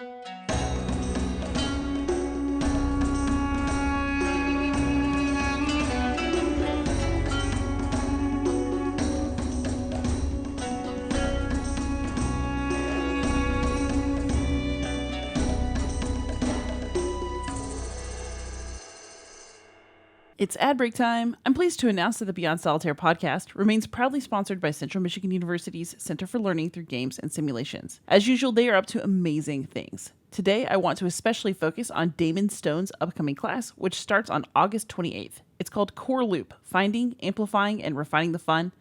It's ad break time. I'm pleased to announce that the Beyond Solitaire podcast remains proudly sponsored by Central Michigan University's Center for Learning Through Games and Simulations. As usual, they are up to amazing things. Today, I want to especially focus on Damon Stone's upcoming class, which starts on August 28th. It's called Core Loop, Finding, Amplifying, and Refining the Fun,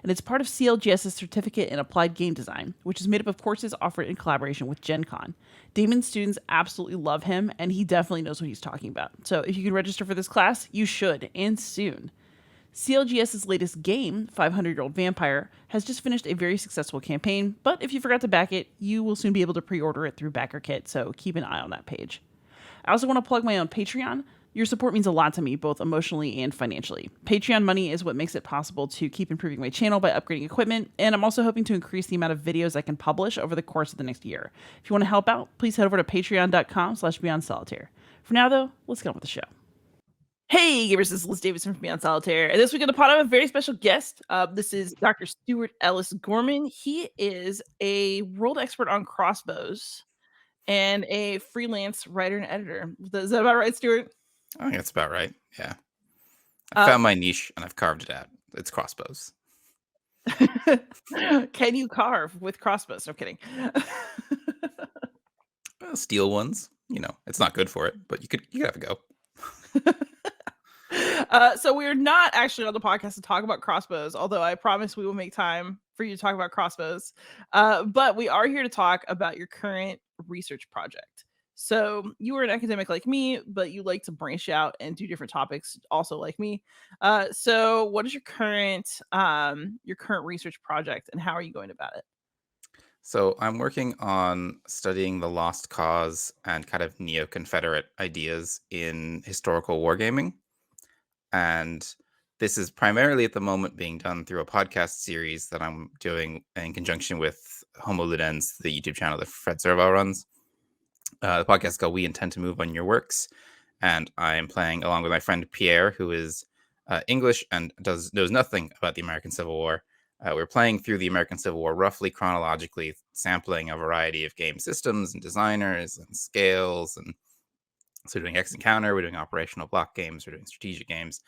and it's part of CLGS's Certificate in Applied Game Design, which is made up of courses offered in collaboration with Gen Con. Damon's students absolutely love him, and he definitely knows what he's talking about. So if you can register for this class, you should, and soon. CLGS's latest game, 500-Year-Old Vampire, has just finished a very successful campaign, but if you forgot to back it, you will soon be able to pre-order it through BackerKit, so keep an eye on that page. I also want to plug my own Patreon. Your support means a lot to me, both emotionally and financially. Patreon money is what makes it possible to keep improving my channel by upgrading equipment, and I'm also hoping to increase the amount of videos I can publish over the course of the next year. If you want to help out, please head over to patreon.com/beyondsolitaire. For now, though, let's get on with the show. Hey, gamers, this is Liz Davidson from Beyond Solitaire, and this week on the pod, I have a very special guest. This is Dr. Stuart Ellis-Gorman. He is a world expert on crossbows and a freelance writer and editor. Is that about right, Stuart? I think that's about right. Yeah. I found my niche and I've carved it out. It's crossbows. Can you carve with crossbows? No kidding. Steel ones. You know, it's not good for it, but you could have a go. So we're not actually on the podcast to talk about crossbows, although I promise we will make time for you to talk about crossbows. But we are here to talk about your current research project. So you are an academic like me, but you like to branch out and do different topics also like me. So what is your current research project and how are you going about it? So I'm working on studying the lost cause and kind of neo-Confederate ideas in historical wargaming. And this is primarily at the moment being done through a podcast series that I'm doing in conjunction with Homo Ludens, the YouTube channel that Fred Serval runs. The podcast is called We Intend to Move on Your Works. And I'm playing along with my friend Pierre, who is English and knows nothing about the American Civil War. We're playing through the American Civil War roughly chronologically, sampling a variety of game systems and designers and scales. And so we're doing X Encounter, we're doing operational block games, we're doing strategic games,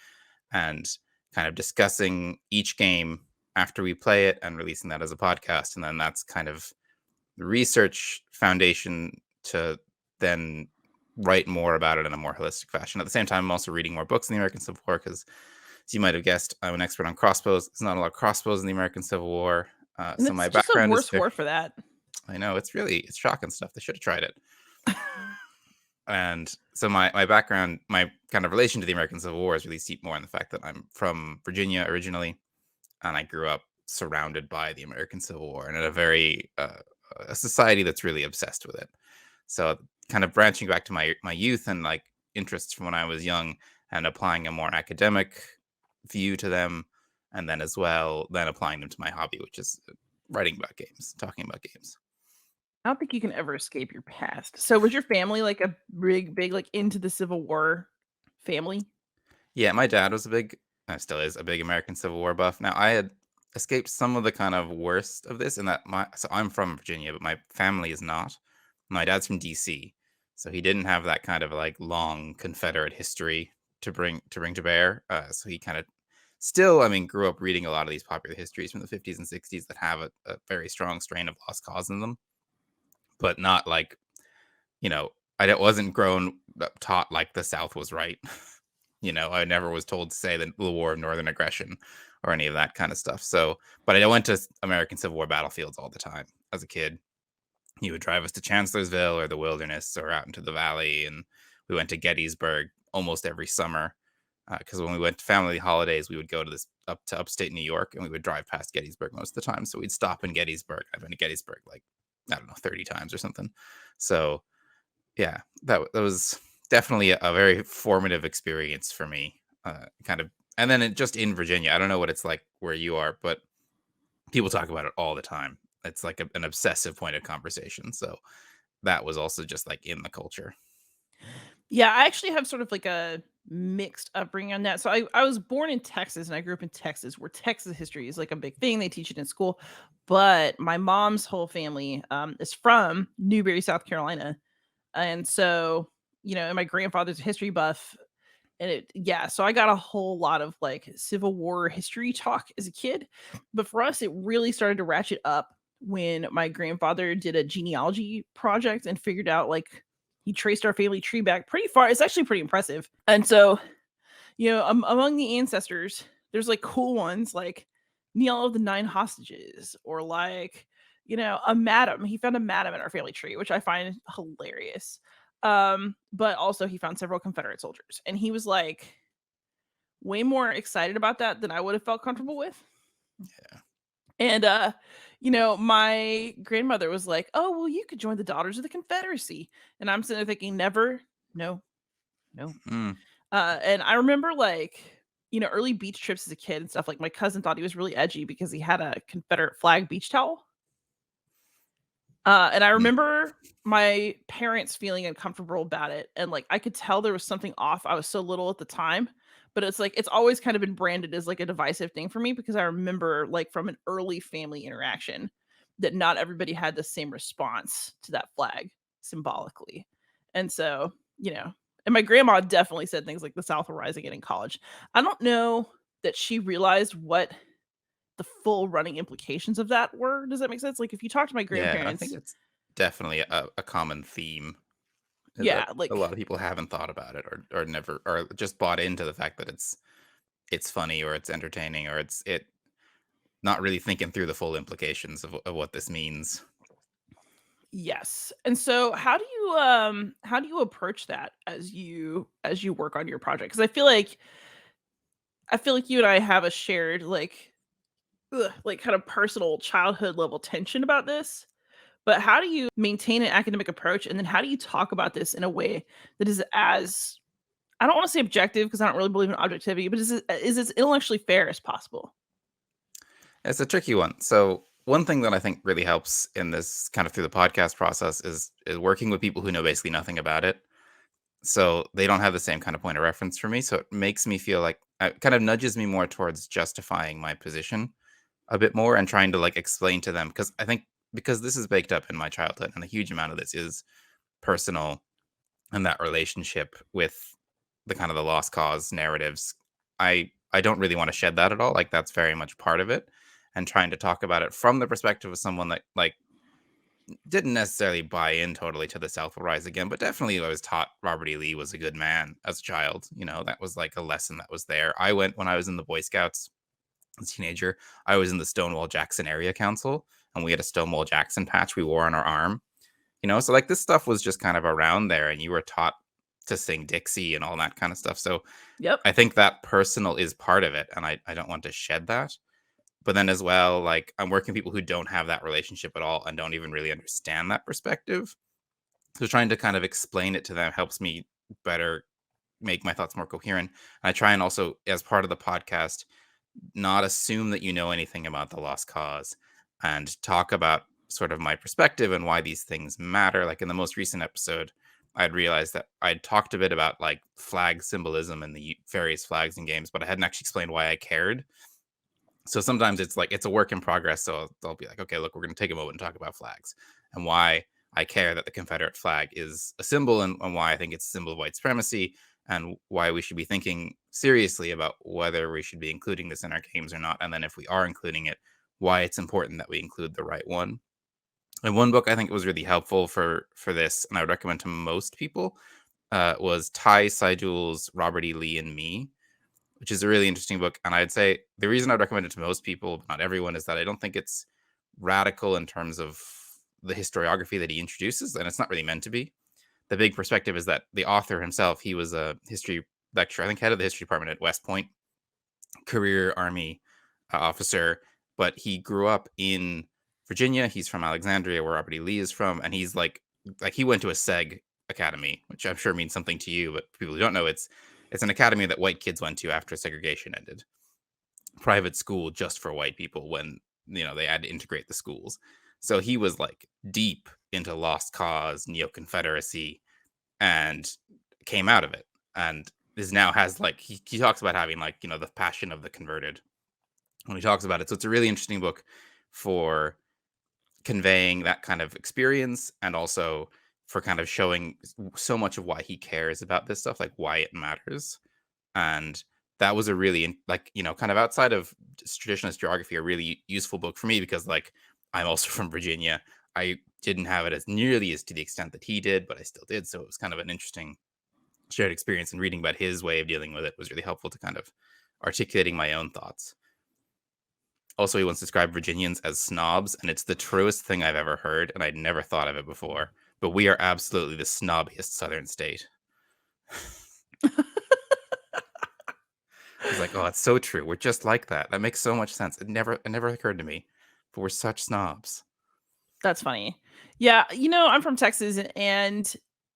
and kind of discussing each game after we play it and releasing that as a podcast. And then that's kind of the research foundation to then write more about it in a more holistic fashion. At the same time, I'm also reading more books in the American Civil War because, as you might have guessed, I'm an expert on crossbows. There's not a lot of crossbows in the American Civil War. So my background is war for that. I know, it's shocking stuff. They should have tried it. And so my background, my kind of relation to the American Civil War is really steeped more in the fact that I'm from Virginia originally, and I grew up surrounded by the American Civil War and in a very a society that's really obsessed with it. So kind of branching back to my youth and like interests from when I was young and applying a more academic view to them, and then as well then applying them to my hobby, which is writing about games, talking about games. I don't think you can ever escape your past. So was your family like a big like into the Civil War family? Yeah, my dad was still is a big American Civil War buff. Now I had escaped some of the kind of worst of this in that so I'm from Virginia, but my family is not. My dad's from DC, so he didn't have that kind of like long Confederate history to bring to bear. So he kind of still, grew up reading a lot of these popular histories from the 50s and 60s that have a very strong strain of lost cause in them, but not like, I wasn't grown up taught like the South was right. I never was told to say the War of Northern Aggression or any of that kind of stuff. So, but I went to American Civil War battlefields all the time as a kid. He would drive us to Chancellorsville or the Wilderness or out into the valley, and we went to Gettysburg almost every summer because when we went to family holidays, we would go to up to upstate New York, and we would drive past Gettysburg most of the time. So we'd stop in Gettysburg. I've been to Gettysburg like, I don't know, 30 times or something. So yeah, that was definitely a very formative experience for me. And then just in Virginia, I don't know what it's like where you are, but people talk about it all the time. It's like an obsessive point of conversation. So that was also just like in the culture. Yeah, I actually have sort of like a mixed upbringing on that. So I was born in Texas and I grew up in Texas where Texas history is like a big thing. They teach it in school. But my mom's whole family is from Newberry, South Carolina. And so, and my grandfather's a history buff. Yeah, so I got a whole lot of like Civil War history talk as a kid. But for us, it really started to ratchet up when my grandfather did a genealogy project and figured out like he traced our family tree back pretty far. It's actually pretty impressive. And so, among the ancestors, there's like cool ones like Neil of the Nine Hostages or like, a madam. He found a madam in our family tree, which I find hilarious. But also he found several Confederate soldiers. And he was like way more excited about that than I would have felt comfortable with. Yeah. And my grandmother was like, "Oh, well, you could join the Daughters of the Confederacy." And I'm sitting there thinking, never, no, no. Mm. And I remember like, early beach trips as a kid and stuff. Like my cousin thought he was really edgy because he had a Confederate flag beach towel. And I Mm. remember my parents feeling uncomfortable about it, and, like, I could tell there was something off. I was so little at the time, but it's like it's always kind of been branded as, like, a divisive thing for me because I remember, like, from an early family interaction that not everybody had the same response to that flag symbolically. And so, and my grandma definitely said things like the South will rise again in college. I don't know that she realized what the full running implications of that were. Does that make sense? Like, if you talk to my Yeah, I think grandparents. it's definitely a common theme that Yeah, a lot like of people haven't thought about it or never or just bought into the fact that it's funny or it's entertaining or it not really thinking through the full implications of what this means. yes. And so how do you approach that as you work on your project? Cuz I feel like you and I have a shared like kind of personal childhood level tension about this. But how do you maintain an academic approach and then how do you talk about this in a way that is as I don't want to say objective because I don't really believe in objectivity, but is as intellectually fair as possible? It's a tricky one. So one thing that I think really helps in this kind of through the podcast process is working with people who know basically nothing about it. So they don't have the same kind of point of reference for me. So it makes me feel like it kind of nudges me more towards justifying my position a bit more and trying to like explain to them because I think because this is baked up in my childhood and a huge amount of this is personal and that relationship with the kind of the lost cause narratives. I don't really want to shed that at all. Like that's very much part of it and trying to talk about it from the perspective of someone that like didn't necessarily buy in totally to the South will rise again, but definitely I was taught Robert E. Lee was a good man as a child. That was like a lesson that was there. I went when I was in the Boy Scouts as a teenager. I was in the Stonewall Jackson Area Council, and we had a Stonewall Jackson patch we wore on our arm. So like this stuff was just kind of around there, and you were taught to sing Dixie and all that kind of stuff. So Yep. I think that personal is part of it, and I don't want to shed that. But then as well, like I'm working with people who don't have that relationship at all and don't even really understand that perspective. So trying to kind of explain it to them helps me better make my thoughts more coherent. And I try and also, as part of the podcast, not assume that you know anything about the lost cause and talk about sort of my perspective and why these things matter. Like in the most recent episode, I'd realized that I'd talked a bit about like flag symbolism and the various flags in games, but I hadn't actually explained why I cared. So sometimes it's like it's a work in progress. So they'll be like, okay, look, we're going to take a moment and talk about flags and why I care that the Confederate flag is a symbol and why I think it's a symbol of white supremacy and why we should be thinking seriously about whether we should be including this in our games or not. And then if we are including it, why it's important that we include the right one. And one book I think was really helpful for this, and I would recommend to most people, was Ty Seidul's Robert E. Lee and Me, which is a really interesting book. And I'd say the reason I'd recommend it to most people, but not everyone, is that I don't think it's radical in terms of the historiography that he introduces, and it's not really meant to be. The big perspective is that the author himself, he was a history lecturer, I think head of the history department at West Point, career Army officer, but he grew up in Virginia. He's from Alexandria, where Robert E. Lee is from, and he's like he went to a SEG academy, which I'm sure means something to you, but for people who don't know, it's an academy that white kids went to after segregation ended. Private school just for white people when they had to integrate the schools. So he was like deep into Lost Cause, Neo Confederacy, and came out of it, and is now has like he talks about having like the passion of the converted when he talks about it. So it's a really interesting book for conveying that kind of experience and also for kind of showing so much of why he cares about this stuff, like why it matters. And that was a really like kind of outside of traditionalist geography, a really useful book for me because like I'm also from Virginia. I didn't have it as nearly as to the extent that he did, but I still did. So it was kind of an interesting shared experience, and reading about his way of dealing with it was really helpful to kind of articulating my own thoughts. Also, he once described Virginians as snobs, and it's the truest thing I've ever heard, and I'd never thought of it before. But we are absolutely the snobbiest southern state. He's like, oh, it's so true. We're just like that. That makes so much sense. It never occurred to me, but we're such snobs. That's funny. Yeah, I'm from Texas, and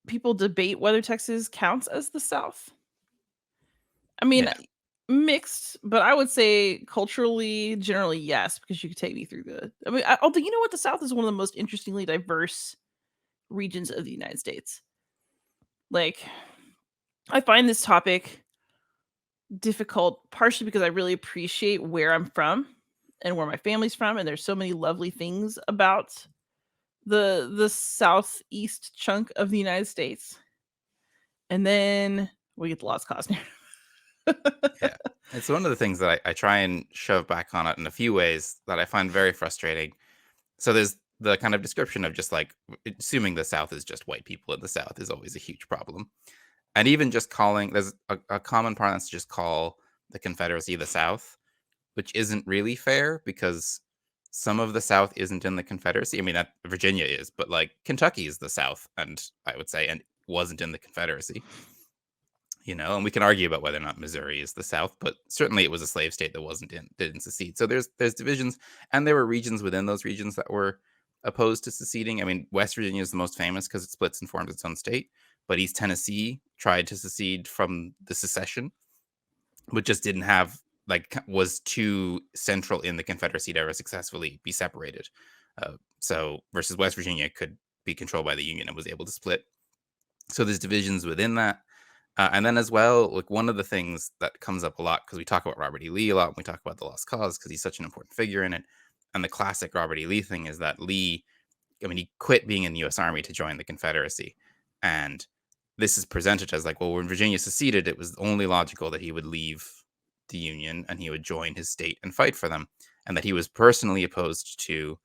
people debate whether Texas counts as the South. I mean, Yeah, mixed, but I would say culturally, generally, yes, because you could take me through although you know what, the South is one of the most interestingly diverse regions of the United States. Like, I find this topic difficult partially because I really appreciate where I'm from and where my family's from, and there's so many lovely things about the southeast chunk of the United States. And then we get the lost cause narrative. yeah. It's one of the things that I try and shove back on it in a few ways that I find very frustrating. So there's the kind of description of just like assuming the South is just white people in the South is always a huge problem. And even just calling, there's a common parlance to just call the Confederacy the South, which isn't really fair because some of the South isn't in the Confederacy. I mean, that Virginia is, but like Kentucky is the South, and I would say, and wasn't in the Confederacy. And we can argue about whether or not Missouri is the South, but certainly it was a slave state that didn't secede. So there's divisions, and there were regions within those regions that were opposed to seceding. I mean, West Virginia is the most famous because it splits and forms its own state, but East Tennessee tried to secede from the secession, but just didn't have was too central in the Confederacy to ever successfully be separated. So versus West Virginia could be controlled by the Union and was able to split. So there's divisions within that. And then as well, like one of the things that comes up a lot, because we talk about Robert E. Lee a lot, and we talk about the Lost Cause because he's such an important figure in it. And the classic Robert E. Lee thing is that Lee, I mean, he quit being in the U.S. Army to join the Confederacy. And this is presented as like, well, when Virginia seceded, it was only logical that he would leave the Union and he would join his state and fight for them. And that he was personally opposed to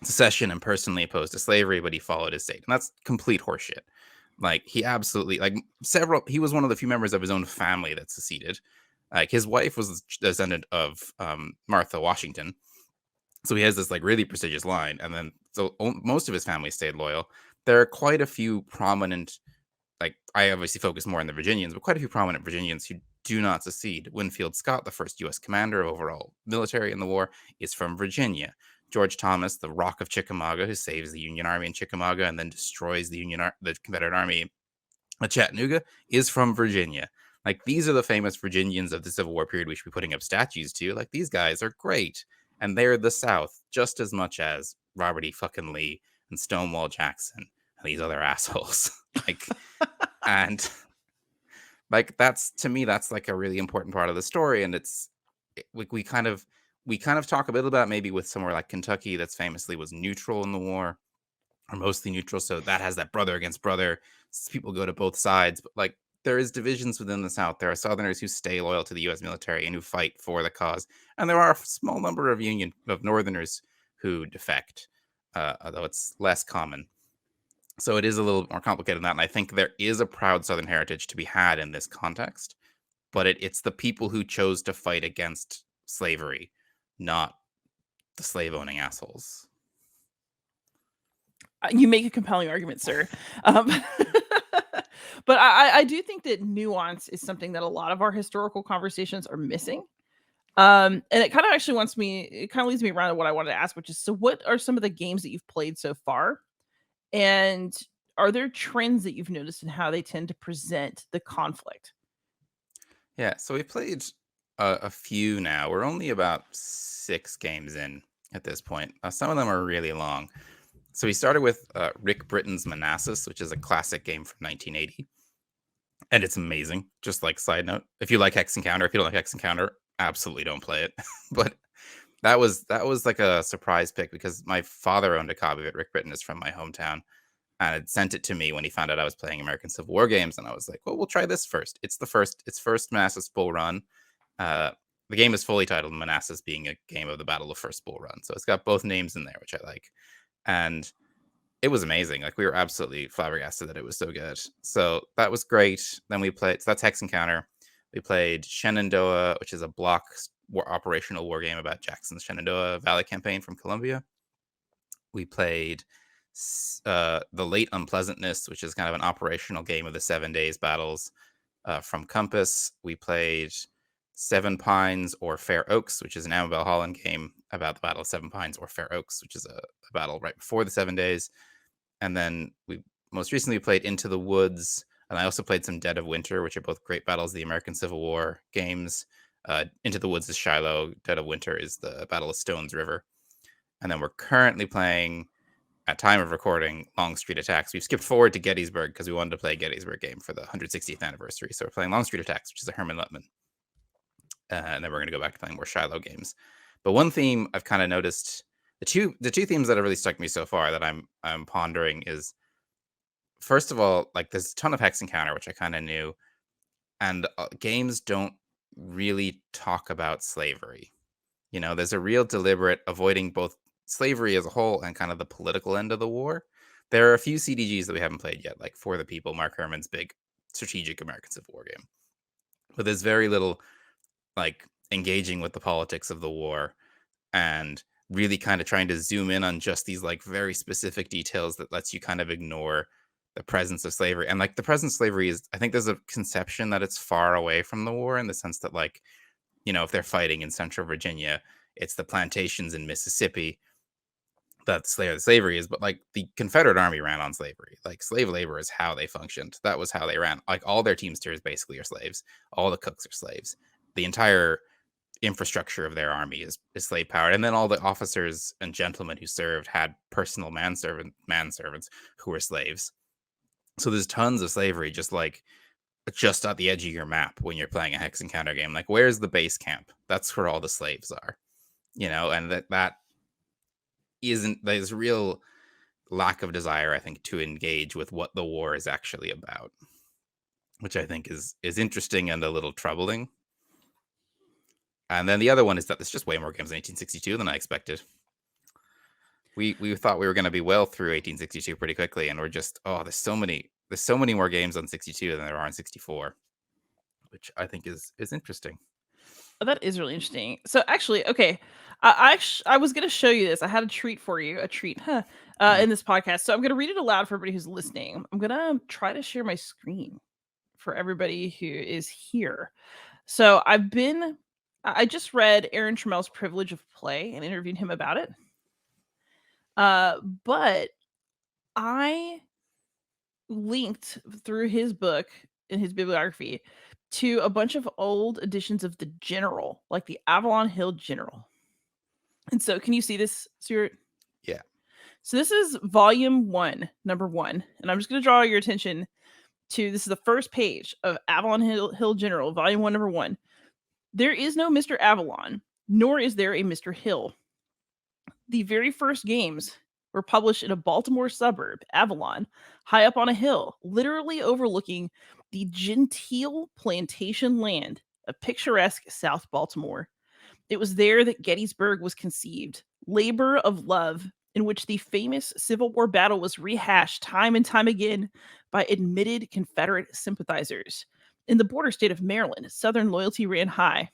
secession and personally opposed to slavery, but he followed his state. And that's complete horseshit. Like he absolutely he was one of the few members of his own family that seceded. Like his wife was a descendant of Martha Washington, so he has this like really prestigious line. And then so most of his family stayed loyal. There are quite a few prominent, like I obviously focus more on the Virginians, but quite a few prominent Virginians who do not secede. Winfield Scott, the first U.S. commander of overall military in the war, is from Virginia. George Thomas, the Rock of Chickamauga, who saves the Union Army in Chickamauga and then destroys the the Confederate Army at Chattanooga, is from Virginia. Like these are the famous Virginians of the Civil War period we should be putting up statues to. Like these guys are great, and they're the South just as much as Robert E. fucking Lee and Stonewall Jackson and these other assholes. And like that's to me that's like a really important part of the story, and we kind of talk a bit about maybe with somewhere like Kentucky that's famously was neutral in the war or mostly neutral, so that has that brother against brother, people go to both sides, but like there is divisions within the South. There are Southerners who stay loyal to the U.S. military and who fight for the cause, and there are a small number of Northerners who defect, although it's less common. So it is a little more complicated than that. And I think there is a proud Southern heritage to be had in this context, but it's the people who chose to fight against slavery, not the slave owning assholes. You make a compelling argument, sir. Um, but I do think that nuance is something that a lot of our historical conversations are missing. And it kind of actually leads me around to what I wanted to ask, which is, so what are some of the games that you've played so far? And are there trends that you've noticed in how they tend to present the conflict? Yeah, so we played a few now. We're only about 6 games in at this point. Some of them are really long. So we started with Rick Britton's Manassas, which is a classic game from 1980, and it's amazing. Just like side note, if you like Hex Encounter, if you don't like Hex Encounter, absolutely don't play it. But that was like a surprise pick because my father owned a copy of it. Rick Britton is from my hometown, and had sent it to me when he found out I was playing American Civil War games, and I was like, "Well, we'll try this first." It's first Manassas Bull Run. Uh, the game is fully titled Manassas, being a game of the Battle of First Bull Run, so it's got both names in there, which I like, and it was amazing. Like we were absolutely flabbergasted that it was so good. So that was great. Then we played. So that's Hex Encounter. We played Shenandoah, which is a block operational war game about Jackson's Shenandoah Valley campaign from Columbia. We played The Late Unpleasantness, which is kind of an operational game of the 7 days battles from Compass. We played Seven Pines or Fair Oaks, which is an Amabel Holland game about the Battle of Seven Pines or Fair Oaks, which is a battle right before the 7 days. And then we most recently played Into the Woods, and I also played some Dead of Winter, which are both great battles of the American Civil War games. Into the Woods is Shiloh, Dead of Winter is the Battle of Stones River. And then we're currently playing, at time of recording, Longstreet Attacks. We've skipped forward to Gettysburg because we wanted to play a Gettysburg game for the 160th anniversary. So we're playing Longstreet Attacks, which is a Herman Luttman. And then we're going to go back to playing more Shiloh games. But one theme I've kind of noticed, the two themes that have really stuck me so far that I'm pondering is, first of all, like there's a ton of Hex Encounter, which I kind of knew, and games don't really talk about slavery. You know, there's a real deliberate avoiding both slavery as a whole and kind of the political end of the war. There are a few CDGs that we haven't played yet, like For the People, Mark Herman's big strategic American Civil War game. But there's very little like engaging with the politics of the war and really kind of trying to zoom in on just these like very specific details that lets you kind of ignore the presence of slavery. And like the presence of slavery is, I think there's a conception that it's far away from the war in the sense that, like, you know, if they're fighting in central Virginia, it's the plantations in Mississippi that slavery is. But like the Confederate Army ran on slavery. Like slave labor is how they functioned. That was how they ran. Like all their teamsters basically are slaves. All the cooks are slaves. The entire infrastructure of their army is slave powered, and then all the officers and gentlemen who served had personal manservants who were slaves. So there's tons of slavery just at the edge of your map when you're playing a Hex Encounter game. Like, where's the base camp? That's where all the slaves are, you know. And that isn't, there's real lack of desire, I think, to engage with what the war is actually about, which I think is interesting and a little troubling. And then the other one is that there's just way more games in 1862 than I expected. We thought we were going to be well through 1862 pretty quickly, and we're just, there's so many more games on 62 than there are on 64, which I think is interesting. Oh, that is really interesting. So actually, okay, I was gonna show you this. I had a treat for you, in this podcast. So I'm gonna read it aloud for everybody who's listening. I'm gonna try to share my screen for everybody who is here. So I just read Aaron Trammell's Privilege of Play and interviewed him about it. But I linked through his book in his bibliography to a bunch of old editions of the General, like the Avalon Hill General. And so, can you see this, Stuart? Yeah. So this is volume 1, number 1, and I'm just going to draw your attention to, this is the first page of Avalon Hill General, volume 1, number 1. There is no Mr. Avalon, nor is there a Mr. Hill. The very first games were published in a Baltimore suburb, Avalon, high up on a hill, literally overlooking the genteel plantation land of picturesque South Baltimore. It was there that Gettysburg was conceived, labor of love, in which the famous Civil War battle was rehashed time and time again by admitted Confederate sympathizers. In the border state of Maryland, Southern loyalty ran high.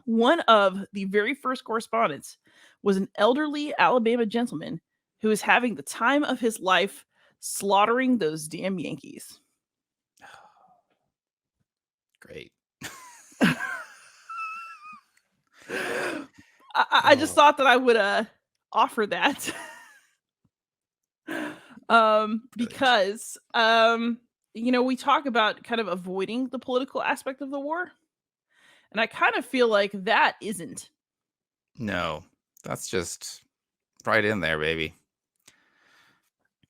One of the very first correspondents was an elderly Alabama gentleman who was having the time of his life slaughtering those damn Yankees. Great. I just thought that I would offer that. Because we talk about kind of avoiding the political aspect of the war. And I kind of feel like that isn't. No, that's just right in there, baby.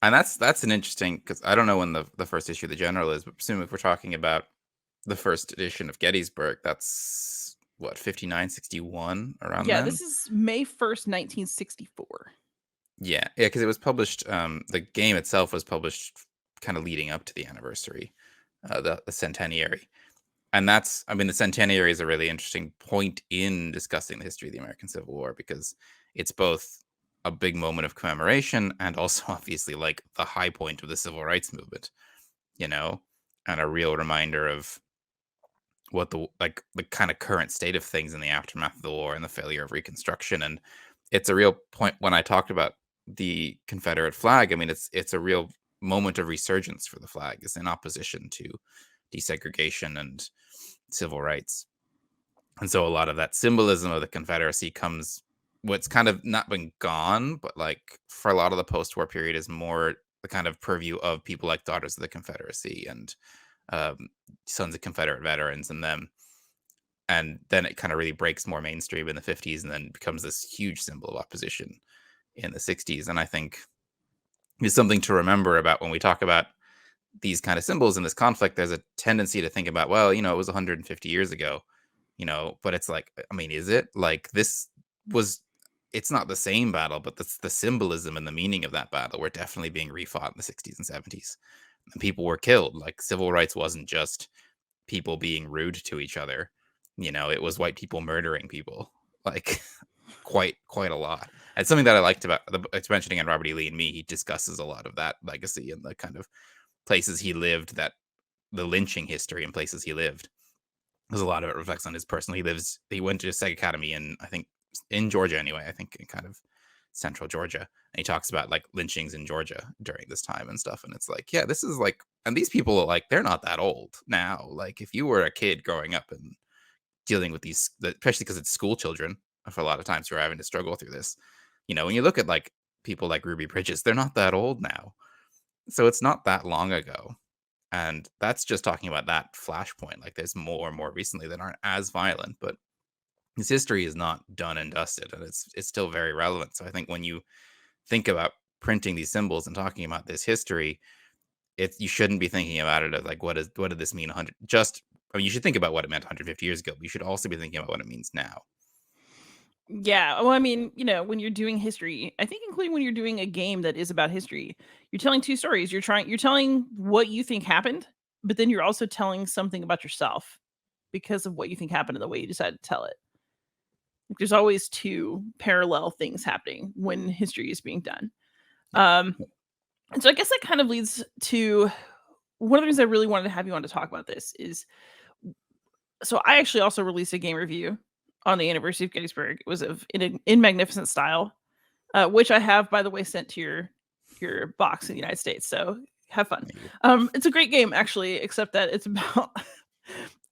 And that's an interesting, because I don't know when the first issue of the General is, but presume if we're talking about the first edition of Gettysburg, that's what, 59, 61, around Yeah, then? this is May 1st, 1964. Yeah, because it was published. The game itself was published kind of leading up to the anniversary, the centenary, and that's. I mean, the centenary is a really interesting point in discussing the history of the American Civil War, because it's both a big moment of commemoration and also obviously like the high point of the civil rights movement, you know, and a real reminder of what the kind of current state of things in the aftermath of the war and the failure of Reconstruction. And it's a real point when I talked about the Confederate flag. I mean, it's a real moment of resurgence for the flag. It's in opposition to desegregation and civil rights. And so a lot of that symbolism of the Confederacy comes, what's kind of not been gone, but like for a lot of the post-war period is more the kind of purview of people like Daughters of the Confederacy and um, Sons of Confederate Veterans and them. And then it kind of really breaks more mainstream in the 50s and then becomes this huge symbol of opposition in the 60s. And I think is something to remember about when we talk about these kind of symbols in this conflict. There's a tendency to think about, well, it was 150 years ago, but it's like, I mean, is it like this was, it's not the same battle, but that's the symbolism and the meaning of that battle were definitely being refought in the 60s and 70s. And people were killed. Like civil rights wasn't just people being rude to each other. It was white people murdering people, like quite a lot. And something that I liked about it's mentioning in Robert E. Lee and Me, he discusses a lot of that legacy and the kind of places he lived, that the lynching history in places he lived. There's a lot of it reflects on his personal. He went to Seg Academy in, I think, in Georgia anyway. I think in kind of central Georgia, and he talks about like lynchings in Georgia during this time and stuff. And it's like, yeah, this is like, and these people are like, they're not that old now. Like if you were a kid growing up and dealing with these, especially because it's school children for a lot of times who are having to struggle through this. When you look at like people like Ruby Bridges, they're not that old now, so it's not that long ago. And that's just talking about that flashpoint. Like there's more and more recently that aren't as violent, but his history is not done and dusted, and it's still very relevant. So I think when you think about printing these symbols and talking about this history, you shouldn't be thinking about it as like what did this mean 100, just, I mean, you should think about what it meant 150 years ago, but you should also be thinking about what it means now. Yeah, well, I mean, when you're doing history, I think including when you're doing a game that is about history, you're telling two stories. You're telling what you think happened, but then you're also telling something about yourself because of what you think happened and the way you decided to tell it. Like, there's always two parallel things happening when history is being done. Um, and so I guess that kind of leads to one of the reasons I really wanted to have you on to talk about this is, so I actually also released a game review on the anniversary of Gettysburg. It was in magnificent style, which I have, by the way, sent to your box in the United States. So have fun. It's a great game, actually, except that it's about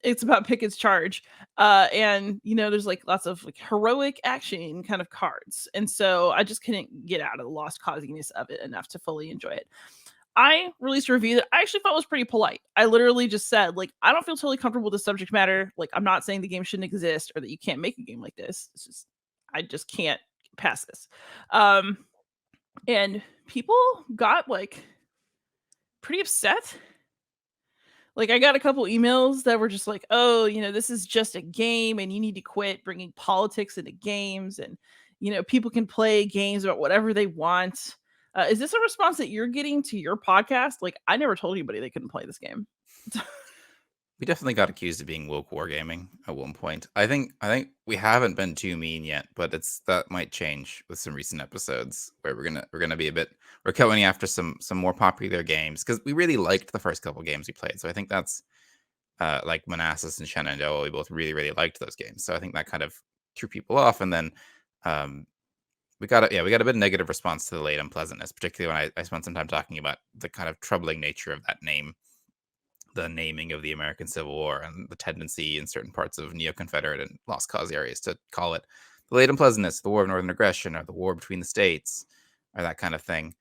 it's about Pickett's charge, and there's like lots of like heroic action kind of cards, and so I just couldn't get out of the lost causiness of it enough to fully enjoy it. I released a review that I actually thought was pretty polite. I literally just said, like, I don't feel totally comfortable with the subject matter. Like, I'm not saying the game shouldn't exist or that you can't make a game like this. It's just, I just can't pass this. Um, and people got like pretty upset. Like, I got a couple emails that were just like, oh, this is just a game and you need to quit bringing politics into games. And, people can play games about whatever they want. Is this a response that you're getting to your podcast? Like, I never told anybody they couldn't play this game. We definitely got accused of being woke wargaming at one point. I think we haven't been too mean yet, but that might change with some recent episodes where we're gonna be we're going after some more popular games, because we really liked the first couple games we played. So I think that's like Manassas and Shenandoah, we both really really liked those games. So I think that kind of threw people off, and then we got a bit of negative response to the late unpleasantness, particularly when I spent some time talking about the kind of troubling nature of that name, the naming of the American Civil War, and the tendency in certain parts of neo-Confederate and Lost Cause areas to call it the Late Unpleasantness, the War of Northern Aggression, or the War between the States, or that kind of thing.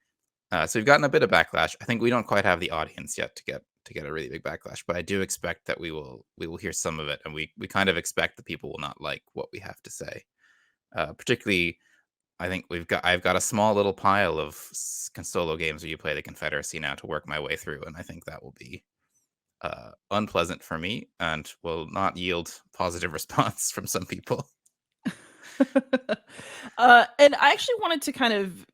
So we've gotten a bit of backlash. I think we don't quite have the audience yet to get a really big backlash, but I do expect that we will hear some of it, and we kind of expect that people will not like what we have to say, particularly I think I've got a small little pile of solo games where you play the Confederacy now to work my way through, and I think that will be unpleasant for me and will not yield positive response from some people. And I actually wanted to kind of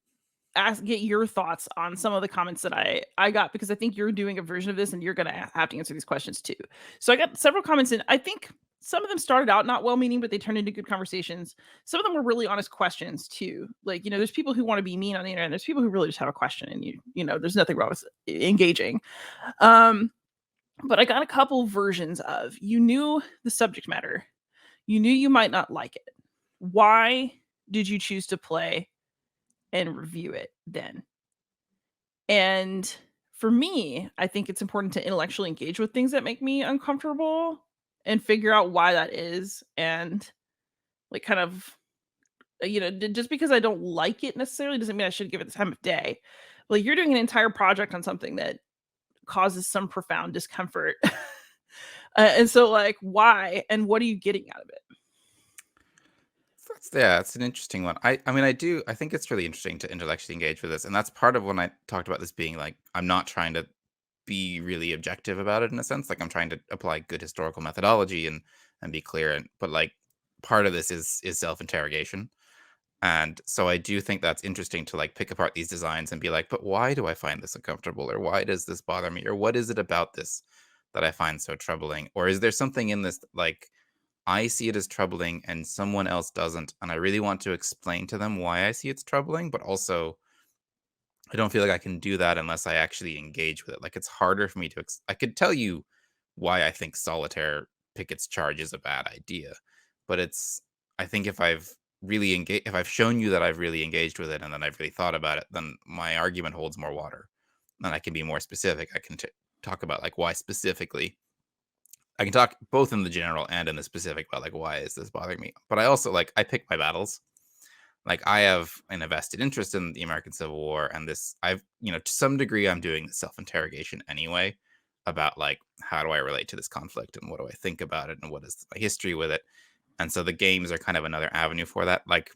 get your thoughts on some of the comments that I got, because I think you're doing a version of this and you're gonna have to answer these questions too. So I got several comments, and I think some of them started out not well meaning, but they turned into good conversations. Some of them were really honest questions too. Like, there's people who want to be mean on the internet, and there's people who really just have a question, and there's nothing wrong with engaging. Um, but I got a couple versions of, you knew the subject matter, you knew you might not like it. Why did you choose to play and review it then? And for me, I think it's important to intellectually engage with things that make me uncomfortable and figure out why that is. And like, kind of, just because I don't like it necessarily doesn't mean I should give it the time of day. Like, you're doing an entire project on something that causes some profound discomfort. And so, like, why and what are you getting out of it? It's an interesting one. I mean, I think it's really interesting to intellectually engage with this, and that's part of when I talked about this being like I'm not trying to be really objective about it in a sense. Like I'm trying to apply good historical methodology and be clear. And but like part of this is self interrogation, and so I do think that's interesting to like pick apart these designs and be like, but why do I find this uncomfortable, or why does this bother me, or what is it about this that I find so troubling, or is there something in this like I see it as troubling and someone else doesn't, and I really want to explain to them why I see it's troubling, but also I don't feel like I can do that unless I actually engage with it. Like it's harder for me to I could tell you why I think solitaire pick its charge is a bad idea, but it's I think if I've really engaged, if I've shown you that I've really engaged with it and then I've really thought about it, then my argument holds more water. And I can be more specific. I can talk about like why specifically. I can talk both in the general and in the specific about like why is this bothering me. But I also like I pick my battles. Like I have an vested interest in the American Civil War, and this I've to some degree I'm doing the self interrogation anyway about like how do I relate to this conflict and what do I think about it and what is my history with it. And so the games are kind of another avenue for that. Like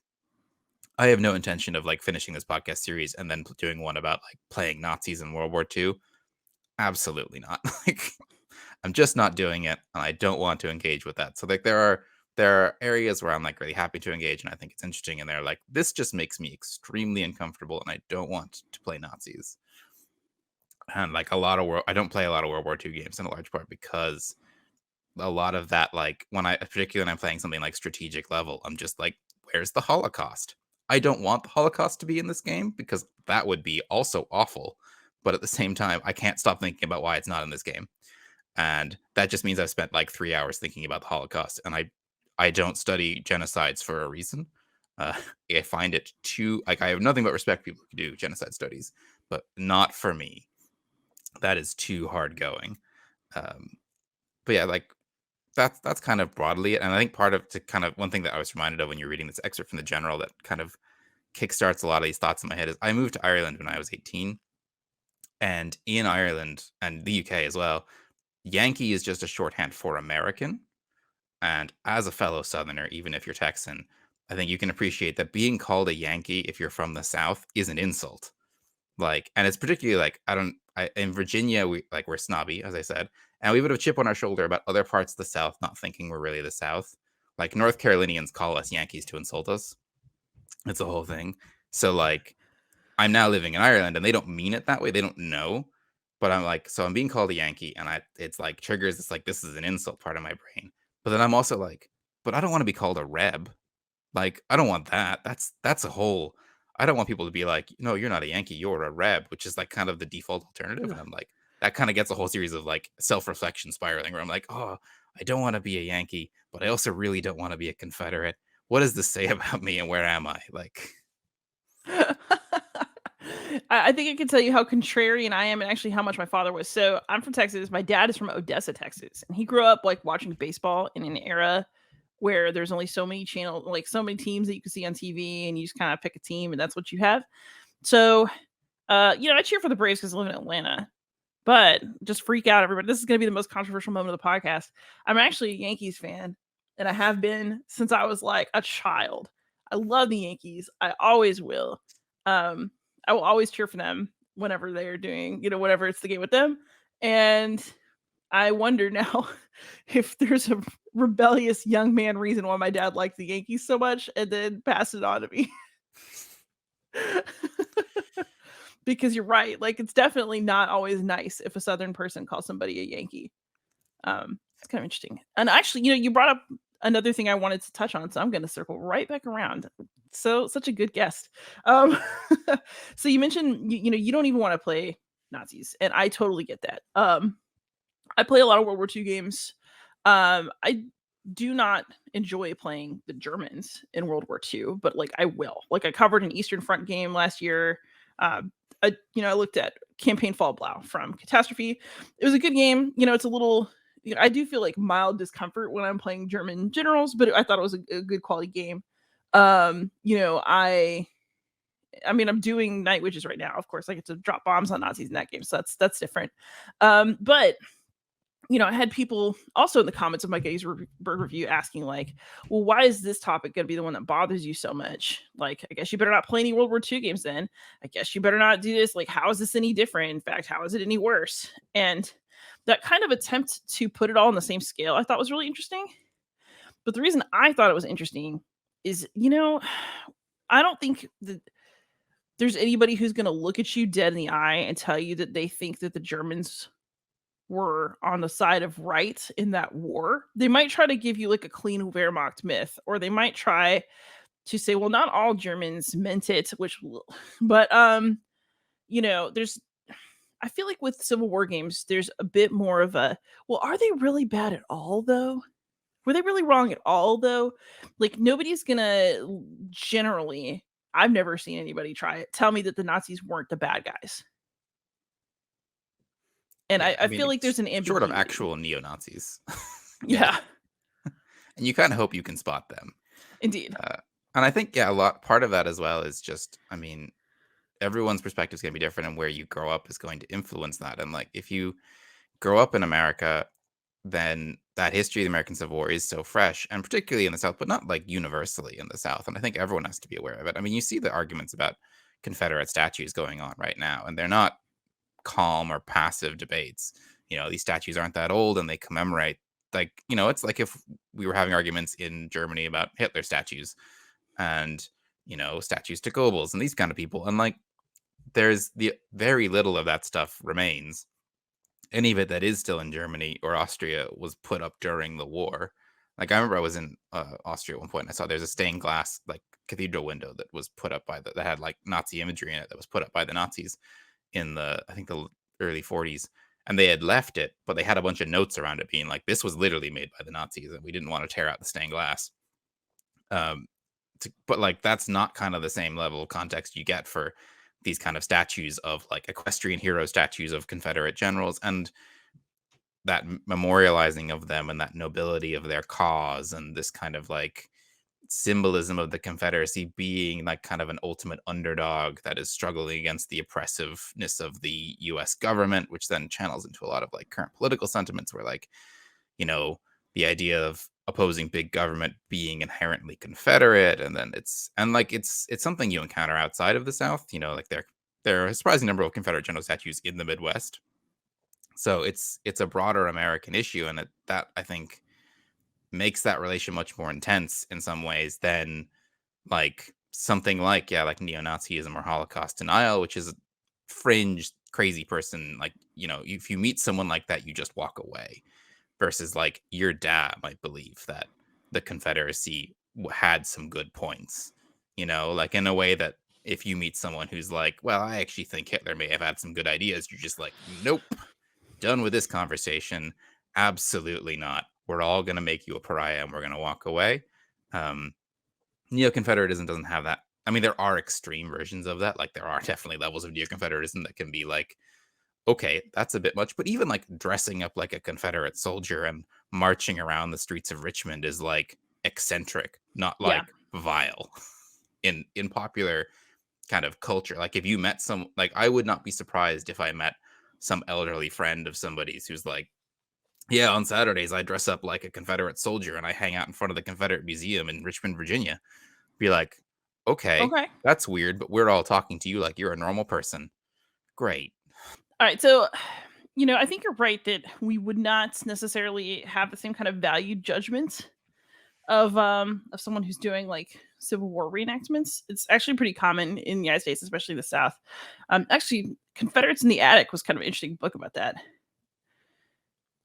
I have no intention of like finishing this podcast series and then doing one about like playing Nazis in World War II. Absolutely not. Like I'm just not doing it, and I don't want to engage with that. So like there are areas where I'm like really happy to engage, and I think it's interesting. And they're like, this just makes me extremely uncomfortable, and I don't want to play Nazis. And like I don't play a lot of World War II games in a large part because a lot of that, like particularly when I'm playing something like strategic level, I'm just like, where's the Holocaust? I don't want the Holocaust to be in this game because that would be also awful. But at the same time, I can't stop thinking about why it's not in this game. And that just means I've spent like 3 hours thinking about the Holocaust, and I don't study genocides for a reason. I find it too like I have nothing but respect for people who do genocide studies, but not for me. That is too hard going. Um, but yeah, like that's kind of broadly it. And I think part of to kind of one thing that I was reminded of when you're reading this excerpt from the general that kind of kickstarts a lot of these thoughts in my head is I moved to Ireland when I was 18, and in Ireland and the UK as well, Yankee is just a shorthand for American. And as a fellow Southerner, even if you're Texan, I think you can appreciate that being called a Yankee if you're from the South is an insult. Like, and it's particularly like in Virginia, we're snobby, as I said, and we would have a chip on our shoulder about other parts of the South not thinking we're really the South. Like North Carolinians call us Yankees to insult us. It's a whole thing. So like, I'm now living in Ireland, and they don't mean it that way. They don't know, but I'm like, so I'm being called a Yankee, and it's like triggers. It's like this is an insult part of my brain. But then I'm also like, but I don't want to be called a Reb. Like I don't want that. That's a whole. I don't want people to be like, no, you're not a Yankee, you're a Reb, which is like kind of the default alternative. And I'm like, that kind of gets a whole series of like self-reflection spiraling where I'm like, oh, I don't want to be a Yankee, but I also really don't want to be a Confederate. What does this say about me, and where am I? Like, I think I can tell you how contrarian I am, and actually how much my father was. So I'm from Texas. My dad is from Odessa, Texas, and he grew up like watching baseball in an era where there's only so many channels, like so many teams that you can see on TV, and you just kind of pick a team, and that's what you have. So, I cheer for the Braves because I live in Atlanta. But just freak out, everybody. This is going to be the most controversial moment of the podcast. I'm actually a Yankees fan, and I have been since I was like a child. I love the Yankees. I always will. I will always cheer for them whenever they're doing, whatever it's the game with them. And I wonder now if there's a rebellious young man reason why my dad liked the Yankees so much and then passed it on to me. Because you're right. Like, it's definitely not always nice if a Southern person calls somebody a Yankee. It's kind of interesting. And actually, you brought up another thing I wanted to touch on, so I'm going to circle right back around. So, such a good guest. So you mentioned, you don't even want to play Nazis, and I totally get that. I play a lot of World War II games. I do not enjoy playing the Germans in World War II, but like I will. Like I covered an Eastern Front game last year. I looked at Campaign Fall Blau from Catastrophe. It was a good game. It's a little. I do feel like mild discomfort when I'm playing German generals, but I thought it was a good quality game. I'm doing Night Witches right now. Of course, I get to drop bombs on Nazis in that game, so that's different. But I had people also in the comments of my Gettysburg review asking like, well, why is this topic going to be the one that bothers you so much? Like, I guess you better not play any World War II games then. I guess you better not do this. Like, how is this any different? In fact, how is it any worse? And that kind of attempt to put it all on the same scale, I thought was really interesting. But the reason I thought it was interesting is, I don't think that there's anybody who's going to look at you dead in the eye and tell you that they think that the Germans were on the side of right in that war. They might try to give you like a clean Wehrmacht myth, or they might try to say, well, not all Germans meant it, but there's I feel like with Civil War games, there's a bit more of a, well, are they really bad at all though? Were they really wrong at all though? Like nobody's gonna generally, I've never seen anybody try it, tell me that the Nazis weren't the bad guys. And Yeah, I feel like there's an short of ambiguity. actual neo-Nazis. Yeah. And you kind of hope you can spot them. Indeed. And I think, part of that as well is just, everyone's perspective is going to be different, and where you grow up is going to influence that. And like, if you grow up in America, then that history of the American Civil War is so fresh, and particularly in the South, but not like universally in the South. And I think everyone has to be aware of it. You see the arguments about Confederate statues going on right now, and they're not calm or passive debates. These statues aren't that old, and they commemorate, like, it's like if we were having arguments in Germany about Hitler statues and, statues to Goebbels and these kind of people. And like, there's very little of that stuff remains. Any of it that is still in Germany or Austria was put up during the war. Like, I remember I was in Austria at one point, and I saw there's a stained glass, like, cathedral window that was put up that had like Nazi imagery in it, that was put up by the Nazis in I think the early 40s. And they had left it, but they had a bunch of notes around it being like, this was literally made by the Nazis, and we didn't want to tear out the stained glass. But like, that's not kind of the same level of context you get for these kind of statues of like equestrian hero statues of Confederate generals, and that memorializing of them and that nobility of their cause, and this kind of like symbolism of the Confederacy being like kind of an ultimate underdog that is struggling against the oppressiveness of the US government, which then channels into a lot of like current political sentiments where like, the idea of opposing big government being inherently Confederate. And then it's something you encounter outside of the South. Like there are a surprising number of Confederate general statues in the Midwest. So it's a broader American issue, and that I think makes that relation much more intense in some ways than like something like neo-Nazism or Holocaust denial, which is a fringe crazy person. Like, if you meet someone like that, you just walk away, versus like your dad might believe that the Confederacy had some good points, like in a way that if you meet someone who's like, well, I actually think Hitler may have had some good ideas, you're just like, nope, done with this conversation. Absolutely not. We're all going to make you a pariah, and we're going to walk away. Neo-Confederatism doesn't have that. There are extreme versions of that. Like, there are definitely levels of Neo-Confederatism that can be like, okay, that's a bit much. But even like dressing up like a Confederate soldier and marching around the streets of Richmond is like eccentric, not like vile in popular kind of culture. Like, if you met like, I would not be surprised if I met some elderly friend of somebody's who's like, yeah, on Saturdays I dress up like a Confederate soldier and I hang out in front of the Confederate Museum in Richmond, Virginia. Be like, Okay, Okay. that's weird, but we're all talking to you like you're a normal person. Great. All right. So, I think you're right that we would not necessarily have the same kind of value judgment of someone who's doing like Civil War reenactments. It's actually pretty common in the United States, especially the South. Actually, Confederates in the Attic was kind of an interesting book about that.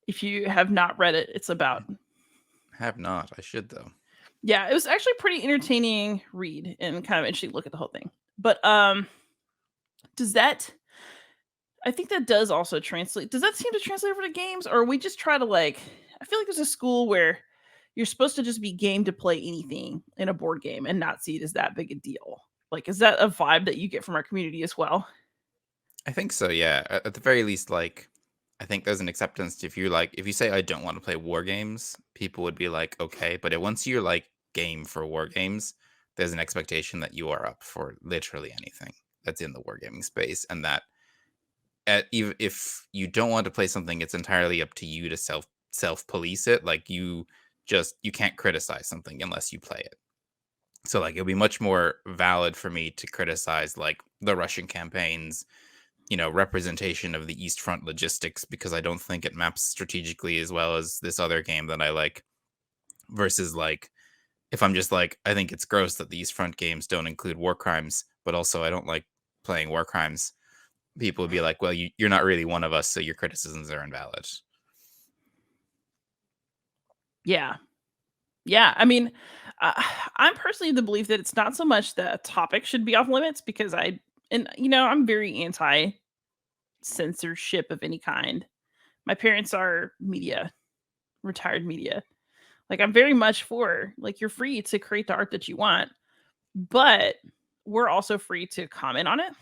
If you have not read it, it's about Have not. I should though. yeah, it was actually pretty entertaining read and kind of interesting look at the whole thing. But does that I think that does also translate. Does that seem to translate over to games, or we just try to like? I feel like there's a school where you're supposed to just be game to play anything in a board game and not see it as that big a deal. Like, is that a vibe that you get from our community as well? I think so, yeah. At the very least, like, I think there's an acceptance if you like if you say I don't want to play war games, people would be like, okay. But once you're like game for war games, there's an expectation that you are up for literally anything that's in the wargaming space, and that even if you don't want to play something, it's entirely up to you to self police it. Like you can't criticize something unless you play it. So like it'll be much more valid for me to criticize like the Russian campaigns, representation of the East Front logistics because I don't think it maps strategically as well as this other game that I like. Versus like if I'm just like I think it's gross that the East Front games don't include war crimes, but also I don't like playing war crimes. People would be like, "Well, you're not really one of us, so your criticisms are invalid." Yeah, yeah. I mean, uh, I'm personally of the belief that it's not so much the topic should be off limits because I'm very anti censorship of any kind. My parents are retired media. Like I'm very much for like you're free to create the art that you want, but we're also free to comment on it.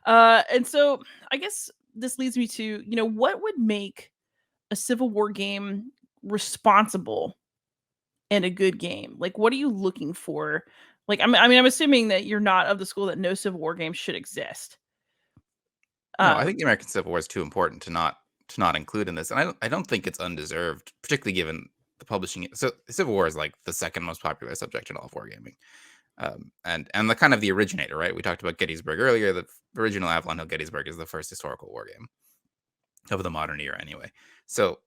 And so I guess this leads me to, what would make a Civil War game responsible and a good game? Like, what are you looking for? Like, I'm assuming that you're not of the school that no Civil War games should exist. No, I think Um, the American Civil War is too important to not include in this, and I don't think it's undeserved, particularly given the publishing. So the Civil War is like the second most popular subject in all of wargaming, and the kind of the originator, right? We talked about Gettysburg earlier. The original Avalon Hill Gettysburg is the first historical war game of the modern era, anyway. So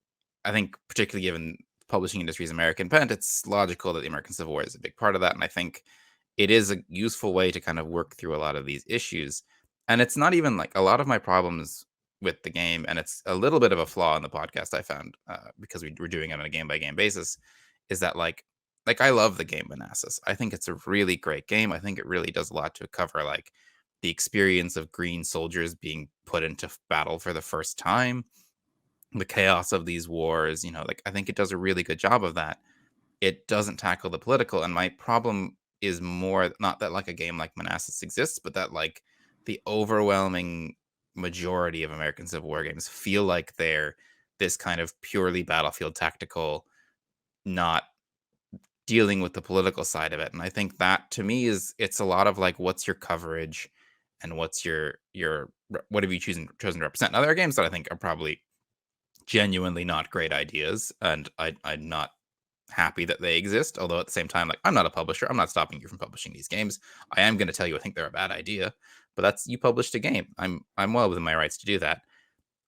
I think, particularly given the publishing industry's American bent, it's logical that the American Civil War is a big part of that, and I think it is a useful way to kind of work through a lot of these issues. And it's not even like a lot of my problems with the game, and it's a little bit of a flaw in the podcast I found because we were doing it on a game by game basis, is that like I love the game Manassas. I think it's a really great game. I think it really does a lot to cover like the experience of green soldiers being put into battle for the first time, the chaos of these wars. Like I think it does a really good job of that. It doesn't tackle the political, and my problem is more not that like a game like Manassas exists, but that like the overwhelming majority of American Civil War games feel like they're this kind of purely battlefield tactical, not dealing with the political side of it. And I think that to me it's a lot of like what's your coverage and what's your what have you chosen to represent. Now there are games that I think are probably genuinely not great ideas, and I'm not happy that they exist. Although at the same time, like I'm not a publisher, I'm not stopping you from publishing these games. I am going to tell you I think they're a bad idea, but that's you published a game. I'm well within my rights to do that.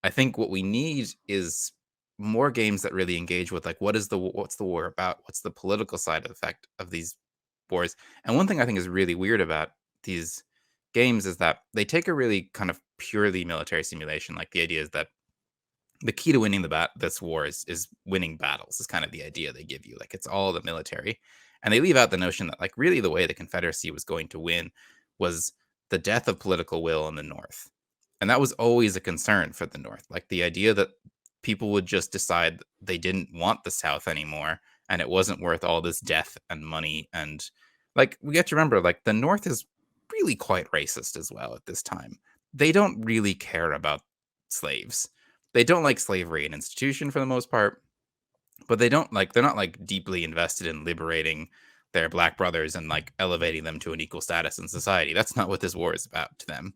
I think what we need is more games that really engage with like what's the war about? What's the political side of the fact of these wars? And one thing I think is really weird about these games is that they take a really kind of purely military simulation. Like the idea is that the key to winning this war is winning battles is kind of the idea they give you. Like it's all the military, and they leave out the notion that like really the way the Confederacy was going to win was the death of political will in the North, and that was always a concern for the North. Like the idea that people would just decide they didn't want the South anymore, and it wasn't worth all this death and money. And like we have to remember, like the North is really quite racist as well at this time. They don't really care about slaves. They don't like slavery an institution for the most part, but they're not like deeply invested in liberating their black brothers and like elevating them to an equal status in society. That's not what this war is about to them.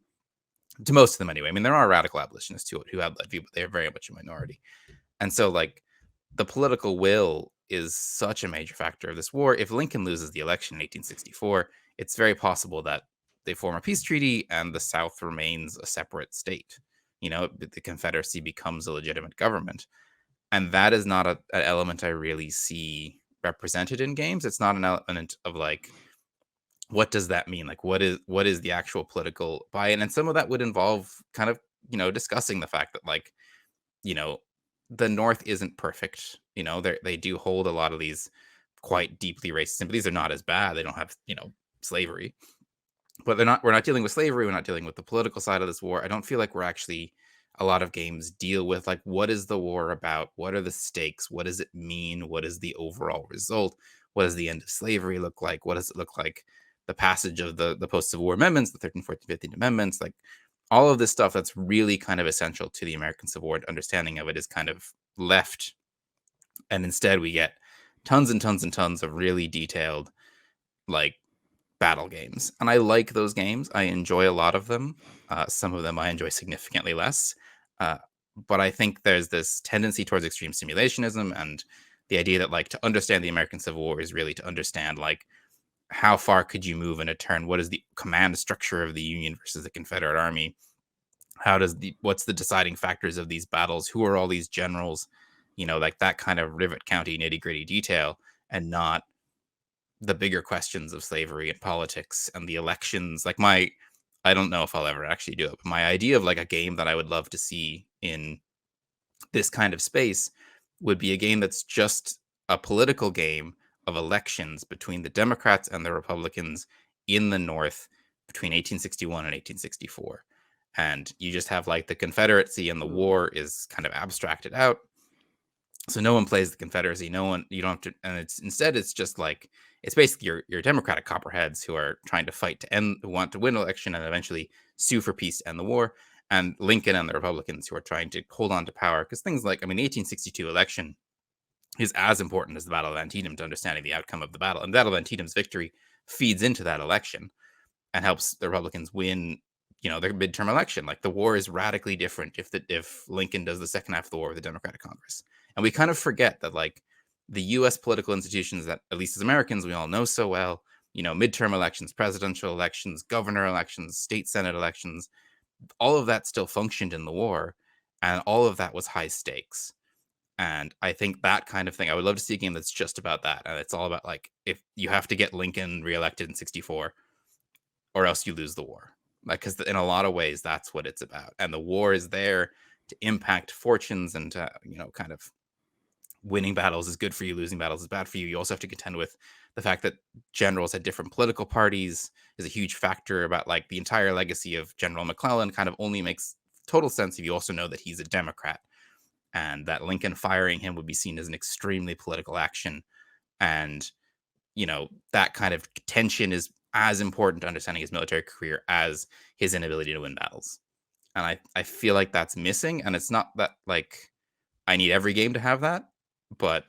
To most of them anyway. I mean, there are radical abolitionists who have that view, but they're very much a minority. And so like the political will is such a major factor of this war. If Lincoln loses the election in 1864, it's very possible that they form a peace treaty and the South remains a separate state. The Confederacy becomes a legitimate government. And that is not an element I really see represented in games. It's not an element of like, what does that mean? Like, what is the actual political buy-in? And some of that would involve kind of, discussing the fact that like, you know, the North isn't perfect. They do hold a lot of these quite deeply racist sympathies. They're not as bad. They don't have, slavery. But we're not dealing with slavery. We're not dealing with the political side of this war. I don't feel like we're actually a lot of games deal with like, what is the war about? What are the stakes? What does it mean? What is the overall result? What does the end of slavery look like? What does it look like? The passage of the post-Civil War amendments, the 13th, 14th, 15th amendments, like all of this stuff that's really kind of essential to the American Civil War. Understanding of it is kind of left. And instead we get tons and tons and tons of really detailed like battle games. And I like those games. I enjoy a lot of them. Some of them I enjoy significantly less. But I think there's this tendency towards extreme simulationism and the idea that like to understand the American Civil War is really to understand like how far could you move in a turn? What is the command structure of the Union versus the Confederate Army? What's the deciding factors of these battles? Who are all these generals? Like that kind of Rivet County nitty gritty detail, and not the bigger questions of slavery and politics and the elections. Like I don't know if I'll ever actually do it, but my idea of like a game that I would love to see in this kind of space would be a game that's just a political game of elections between the Democrats and the Republicans in the North between 1861 and 1864. And you just have like the Confederacy and the war is kind of abstracted out. So no one plays the Confederacy. You don't have to, and it's just like, it's basically your Democratic copperheads who are trying to fight who want to win an election and eventually sue for peace to end the war. And Lincoln and the Republicans who are trying to hold on to power. Because things like, the 1862 election is as important as the Battle of Antietam to understanding the outcome of the battle. And the Battle of Antietam's victory feeds into that election and helps the Republicans win, their midterm election. Like the war is radically different if Lincoln does the second half of the war with the Democratic Congress. And we kind of forget that like the U.S. political institutions that, at least as Americans, we all know so well, midterm elections, presidential elections, governor elections, state senate elections, all of that still functioned in the war. And all of that was high stakes. And I think that kind of thing, I would love to see a game that's just about that. And it's all about like, if you have to get Lincoln reelected in 64 or else you lose the war. Like, because in a lot of ways, that's what it's about. And the war is there to impact fortunes and to, kind of winning battles is good for you, losing battles is bad for you. You also have to contend with the fact that generals had different political parties is a huge factor about like the entire legacy of General McClellan kind of only makes total sense if you also know that he's a Democrat and that Lincoln firing him would be seen as an extremely political action. And, that kind of tension is as important to understanding his military career as his inability to win battles. And I feel like that's missing. And it's not that like I need every game to have that, but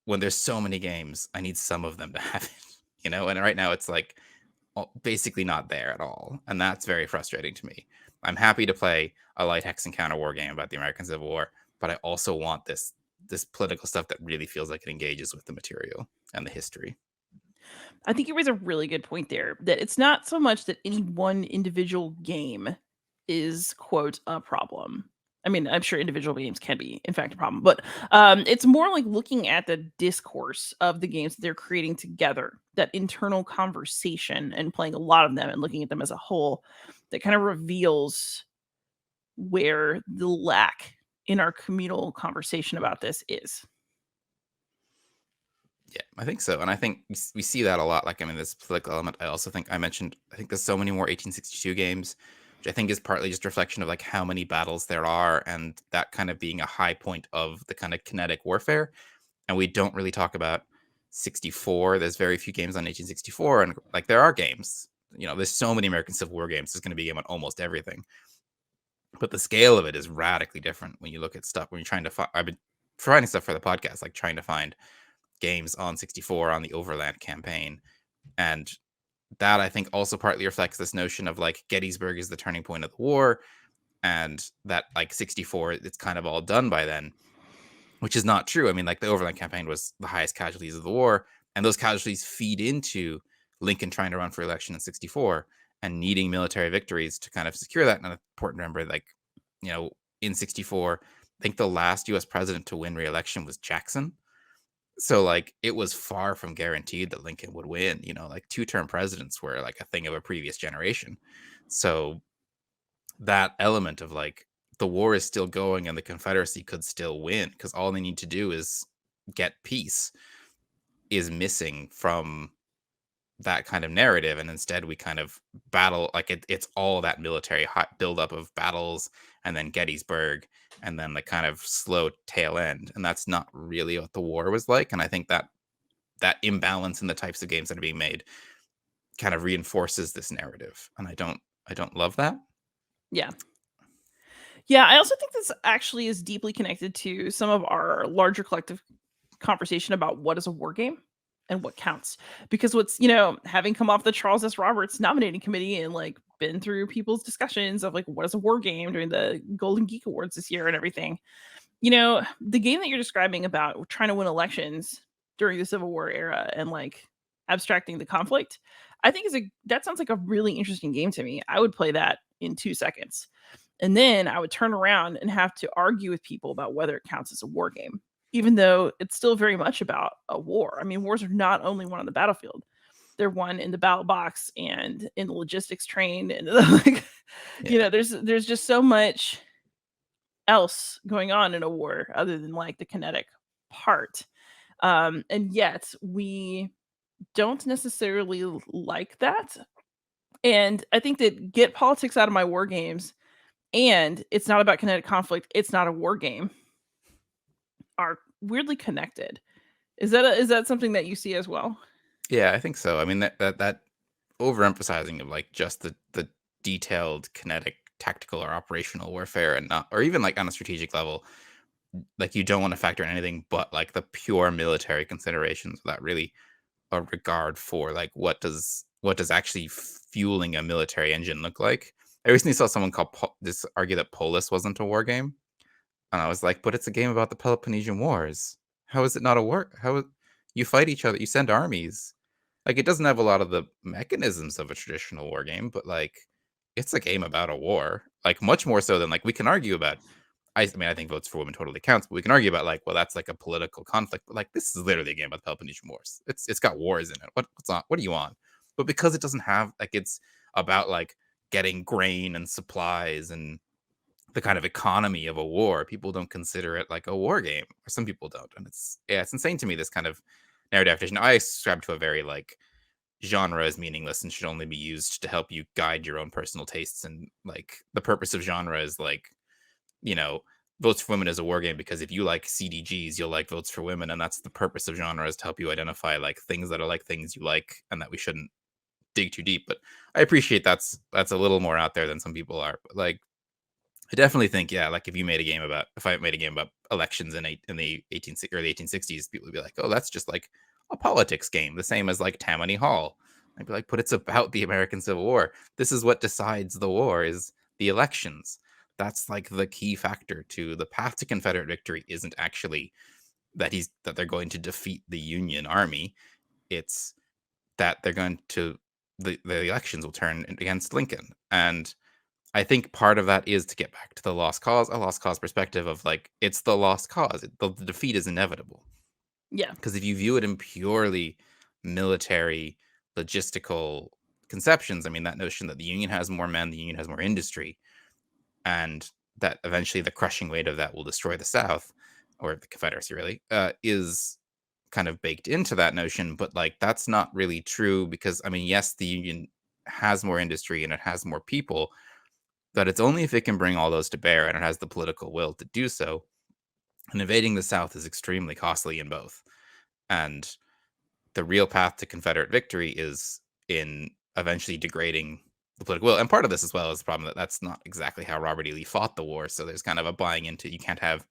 when there's so many games, I need some of them to have it, and right now it's like basically not there at all. And that's very frustrating to me. I'm happy to play a light hex and counter war game about the American Civil War, but I also want this political stuff that really feels like it engages with the material and the history. I think you raise a really good point there, that it's not so much that any one individual game is, quote, a problem. I mean, I'm sure individual games can be, in fact, a problem, but it's more like looking at the discourse of the games that they're creating together, that internal conversation, and playing a lot of them and looking at them as a whole that kind of reveals where the lack in our communal conversation about this is. Yeah, I think so. And I think we see that a lot. Like, this political element, I think there's so many more 1862 games, which I think is partly just reflection of like how many battles there are and that kind of being a high point of the kind of kinetic warfare. And we don't really talk about 64. There's very few games on 1864. And like there are games, there's so many American Civil War games. There's going to be a game on almost everything. But the scale of it is radically different when you look at stuff, when you're trying to find, I've been finding stuff for the podcast, like trying to find games on 64 on the Overland campaign. And that I think also partly reflects this notion of like Gettysburg is the turning point of the war, and that like 64, it's kind of all done by then. which is not true. I mean, like the Overland Campaign was the highest casualties of the war, and those casualties feed into Lincoln trying to run for election in 64 and needing military victories to kind of secure that. And it's important to remember, like, in 64, I think the last US president to win re-election was Jackson. So, like, it was far from guaranteed that Lincoln would win. Like, two-term presidents were like a thing of a previous generation. So that element of like the war is still going and the Confederacy could still win because all they need to do is get peace is missing from that kind of narrative. And instead we kind of battle, like it's all that military buildup of battles and then Gettysburg and then the kind of slow tail end. And that's not really what the war was like. And I think that imbalance in the types of games that are being made kind of reinforces this narrative. And I don't love that. Yeah. Yeah, I also think this actually is deeply connected to some of our larger collective conversation about what is a war game and what counts. Because having come off the Charles S. Roberts nominating committee and like been through people's discussions of like what is a war game during the Golden Geek Awards this year and everything, the game that you're describing about trying to win elections during the Civil War era and like abstracting the conflict, I think that sounds like a really interesting game to me. I would play that in 2 seconds. And then I would turn around and have to argue with people about whether it counts as a war game, even though it's still very much about a war. I mean, wars are not only won on the battlefield, they're won in the ballot box and in the logistics train. And like, there's just so much else going on in a war other than like the kinetic part. And yet we don't necessarily like that. And I think that get politics out of my war games and it's not about kinetic conflict, it's not a war game, are weirdly connected. Is that something that you see as well? Yeah, I think so. I mean, that overemphasizing of like just the detailed kinetic tactical or operational warfare and not, or even like on a strategic level, like you don't want to factor in anything but like the pure military considerations without really a regard for like what does actually fueling a military engine look like. I recently saw someone this argue that Polis wasn't a war game, and I was like, but it's a game about the Peloponnesian Wars. How is it not a war? You fight each other, you send armies. Like, it doesn't have a lot of the mechanisms of a traditional war game, but like it's a game about a war. Like, much more so than like we can argue about. I mean, I think votes for women totally counts, but we can argue about like, well, that's like a political conflict. But like, this is literally a game about the Peloponnesian Wars. It's got wars in it. What's on? What are you on? But because it doesn't have like, it's about like getting grain and supplies and the kind of economy of a war, people don't consider it like a war game, or some people don't. And it's insane to me, this kind of narrative definition. I subscribe to a very like genre is meaningless and should only be used to help you guide your own personal tastes, and like the purpose of genre is like, votes for women is a war game because if you like CDGs, you'll like votes for women, and that's the purpose of genre, is to help you identify like things that are like things you like and that we shouldn't dig too deep. But I appreciate that's a little more out there than some people are. But like, I definitely think, yeah, like if I made a game about elections in the 1860s, people would be like, oh, that's just like a politics game, the same as like Tammany Hall. I'd be like, but it's about the American Civil War. This is what decides the war, is the elections. That's like the key factor to the path to Confederate victory. Isn't actually that they're going to defeat the Union Army. It's that they're going to the elections will turn against Lincoln. And I think part of that is to get back to a lost cause perspective of like, it's the lost cause. The defeat is inevitable. Yeah. Because if you view it in purely military, logistical conceptions, I mean, that notion that the Union has more men, the Union has more industry, and that eventually the crushing weight of that will destroy the South, or the Confederacy really, is kind of baked into that notion. But like, that's not really true, because I mean, yes, the Union has more industry and it has more people, but it's only if it can bring all those to bear and it has the political will to do so. And invading the South is extremely costly in both. And the real path to Confederate victory is in eventually degrading the political will. And part of this as well is the problem that that's not exactly how Robert E. Lee fought the war. So there's kind of a buying into, you can't have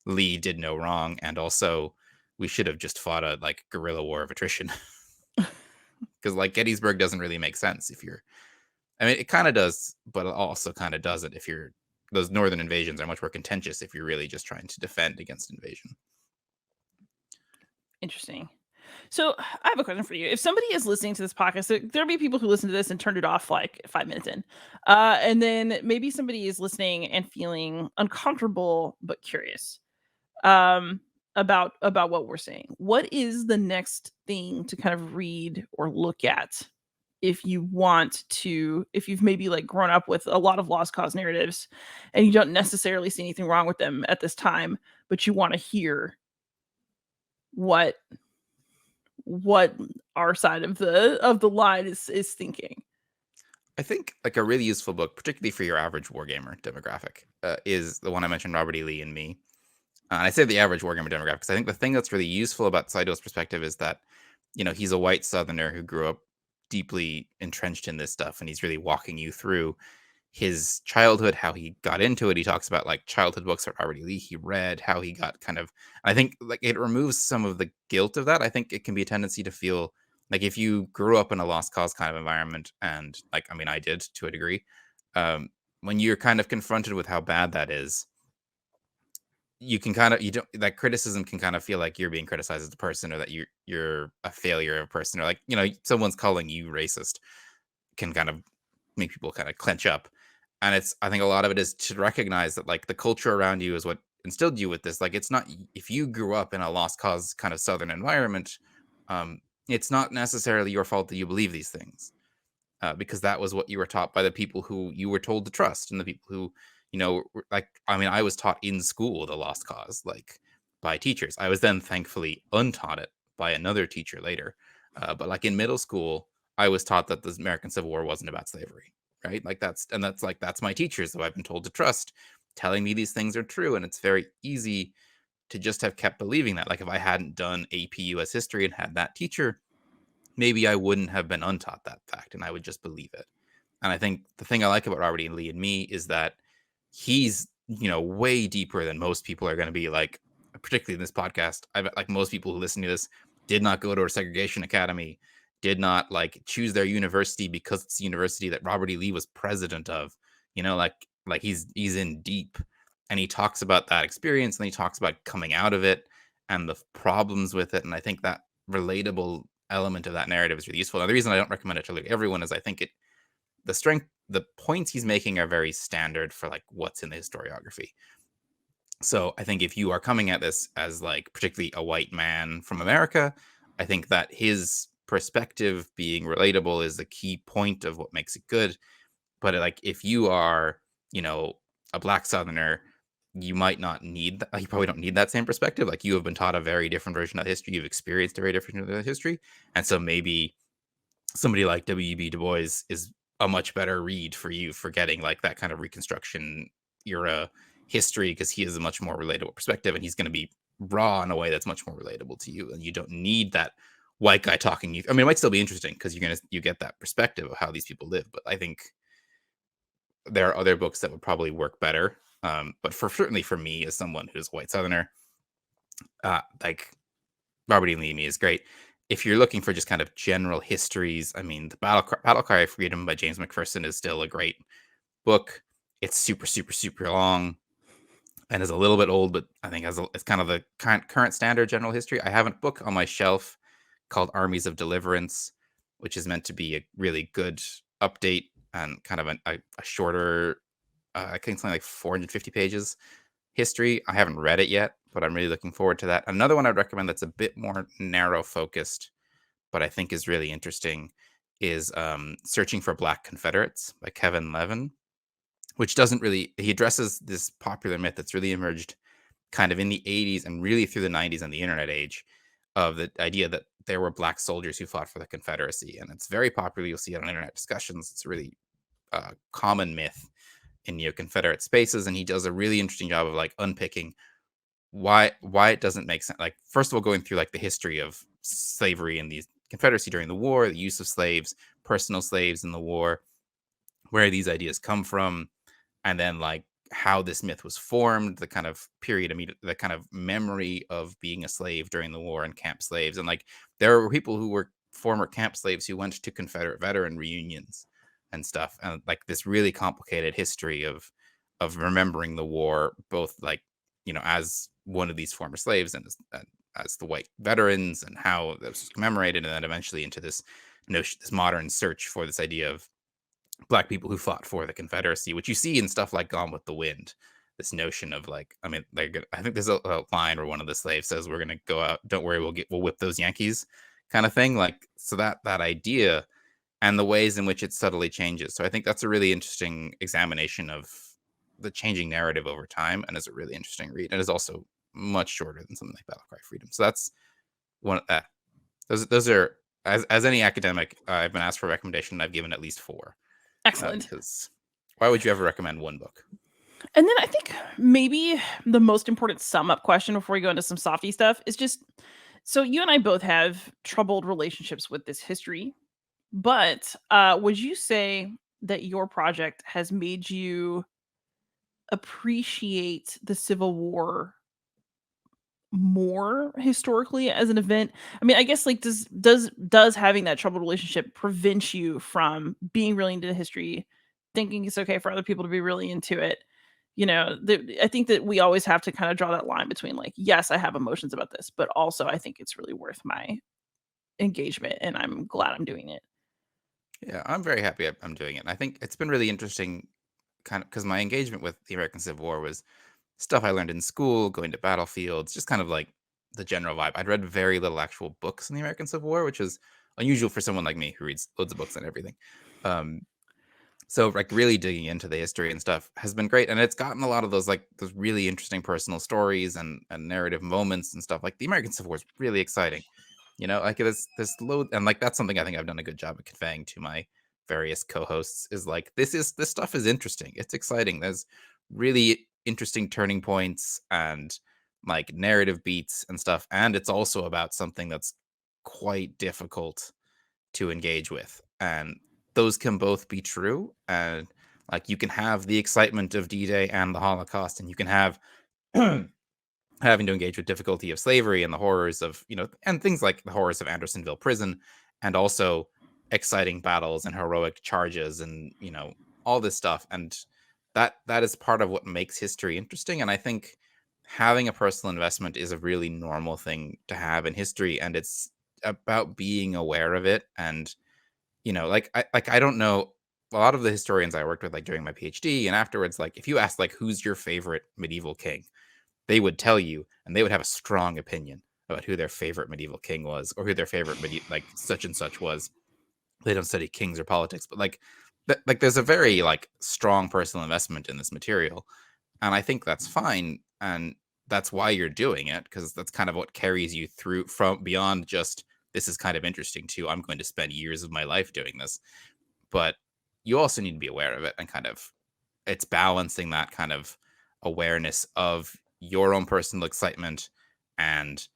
Lee did no wrong, and also we should have just fought a like guerrilla war of attrition. Because like Gettysburg doesn't really make sense if you're, I mean, it kind of does, but it also kind of doesn't if you're, those northern invasions are much more contentious if you're really just trying to defend against invasion. Interesting. So I have a question for you. If somebody is listening to this podcast, there'll be people who listen to this and turned it off like 5 minutes in. And then maybe somebody is listening and feeling uncomfortable but curious um, about what we're saying. What is the next thing to kind of read or look at if you want to, if you've maybe like grown up with a lot of lost cause narratives and you don't necessarily see anything wrong with them at this time, but you want to hear what what our side of the line is thinking. I think like a really useful book, particularly for your average wargamer demographic, is the one I mentioned, Robert E. Lee and Me. And I say the average wargamer demographic because I think the thing that's really useful about Saido's perspective is that, he's a white Southerner who grew up deeply entrenched in this stuff, and he's really walking you through his childhood, how he got into it. He talks about like childhood books that Robert E. Lee he read, how he got kind of. I think like it removes some of the guilt of that. I think it can be a tendency to feel like if you grew up in a lost cause kind of environment, and like I mean I did to a degree, when you're kind of confronted with how bad that is, you can kind of you don't that criticism can kind of feel like you're being criticized as a person, or that you're a failure of a person, or like someone's calling you racist can kind of make people kind of clench up. And I think a lot of it is to recognize that like the culture around you is what instilled you with this. Like it's not if you grew up in a lost cause kind of Southern environment, um, it's not necessarily your fault that you believe these things, because that was what you were taught by the people who you were told to trust, and the people who like I mean I was taught in school the lost cause, like by teachers. I was then thankfully untaught it by another teacher later, but like in middle school I was taught that the American Civil War wasn't about slavery, right? Like that's my teachers who I've been told to trust, telling me these things are true. And it's very easy to just have kept believing that. Like if I hadn't done AP US history and had that teacher, maybe I wouldn't have been untaught that fact and I would just believe it. And I think the thing I like about Robert E. Lee and Me is that he's, way deeper than most people are going to be. Like, particularly in this podcast, I bet like most people who listen to this did not go to a segregation academy, did not like choose their university because it's the university that Robert E. Lee was president of. Like he's in deep, and he talks about that experience, and he talks about coming out of it and the problems with it. And I think that relatable element of that narrative is really useful. Now, the reason I don't recommend it to like everyone is I think the points he's making are very standard for like what's in the historiography. So I think if you are coming at this as like particularly a white man from America, I think that his perspective being relatable is the key point of what makes it good. But like if you are, a black Southerner, you might not need that. You probably don't need that same perspective. Like you have been taught a very different version of history. You've experienced a very different version of history. And so maybe somebody like W.E.B. Du Bois is a much better read for you for getting like that kind of Reconstruction era history, because he has a much more relatable perspective, and he's going to be raw in a way that's much more relatable to you. And you don't need that white guy talking you. I mean, it might still be interesting because you get that perspective of how these people live. But I think there are other books that would probably work better. But certainly for me, as someone who's a white Southerner, like Robert E. Lee is great. If you're looking for just kind of general histories, I mean, the Battle Cry of Freedom by James McPherson is still a great book. It's super, super, super long and is a little bit old, but I think it's kind of the current standard general history. I have a book on my shelf called Armies of Deliverance, which is meant to be a really good update and kind of a shorter, I think something like 450 pages history. I haven't read it yet, but I'm really looking forward to that. Another one I'd recommend that's a bit more narrow focused, but I think is really interesting, is Searching for Black Confederates by Kevin Levin, which he addresses this popular myth that's really emerged kind of in the 80s and really through the 90s and the internet age, of the idea that there were black soldiers who fought for the Confederacy. And it's very popular. You'll see it on internet discussions. It's a really common myth in Confederate spaces. And he does a really interesting job of like unpicking why it doesn't make sense. Like, first of all, going through like the history of slavery in the Confederacy during the war, the use of slaves, personal slaves in the war, where these ideas come from, and then like how this myth was formed, the kind of period, the kind of memory of being a slave during the war and camp slaves. And like there were people who were former camp slaves who went to Confederate veteran reunions and stuff, and like this really complicated history of remembering the war, both like as one of these former slaves and as the white veterans and how this was commemorated, and then eventually into this notion, this modern search for this idea of black people who fought for the Confederacy, which you see in stuff like Gone with the Wind. This notion of like, I mean, like, I think there's a line where one of the slaves says, "We're gonna go out. Don't worry, we'll whip those Yankees," kind of thing. Like, so that idea and the ways in which it subtly changes. So I think that's a really interesting examination of the changing narrative over time, and is a really interesting read. And is also much shorter than something like Battlecry Freedom. So that's one. Those are, as any academic, I've been asked for a recommendation. I've given at least 4. Excellent. Because why would you ever recommend one book? And then I think maybe the most important sum up question before we go into some softy stuff is just, so you and I both have troubled relationships with this history, but would you say that your project has made you appreciate the Civil War more historically as an event? I mean, I guess like does having that troubled relationship prevent you from being really into history, thinking it's okay for other people to be really into it? I think that we always have to kind of draw that line between like, yes, I have emotions about this, but also I think it's really worth my engagement and I'm glad I'm doing it. Yeah, I'm very happy I'm doing it. And I think it's been really interesting, kind of, because my engagement with the American Civil War was stuff I learned in school, going to battlefields, just kind of like the general vibe. I'd read very little actual books in the American Civil War, which is unusual for someone like me who reads loads of books and everything. Um, so like really digging into the history and stuff has been great, and it's gotten a lot of those really interesting personal stories and narrative moments and stuff. Like the American Civil War is really exciting, like this load, and like that's something I think I've done a good job of conveying to my various co-hosts, is like this stuff is interesting, it's exciting, there's really interesting turning points and like narrative beats and stuff, and it's also about something that's quite difficult to engage with. And those can both be true. And like you can have the excitement of D-Day and the Holocaust, and you can have having to engage with difficulty of slavery and the horrors of, and things like the horrors of Andersonville prison, and also exciting battles and heroic charges and, all this stuff. And that is part of what makes history interesting. And I think having a personal investment is a really normal thing to have in history. And it's about being aware of it. And, I don't know, a lot of the historians I worked with, like during my PhD and afterwards, like if you ask like who's your favorite medieval king, they would tell you, and they would have a strong opinion about who their favorite medieval king was, or who their favorite like such and such was. They don't study kings or politics, but like there's a very like strong personal investment in this material, and I think that's fine, and that's why you're doing it, because that's kind of what carries you through from beyond just this is kind of interesting to I'm going to spend years of my life doing this. But you also need to be aware of it, and kind of it's balancing that kind of awareness of your own personal excitement and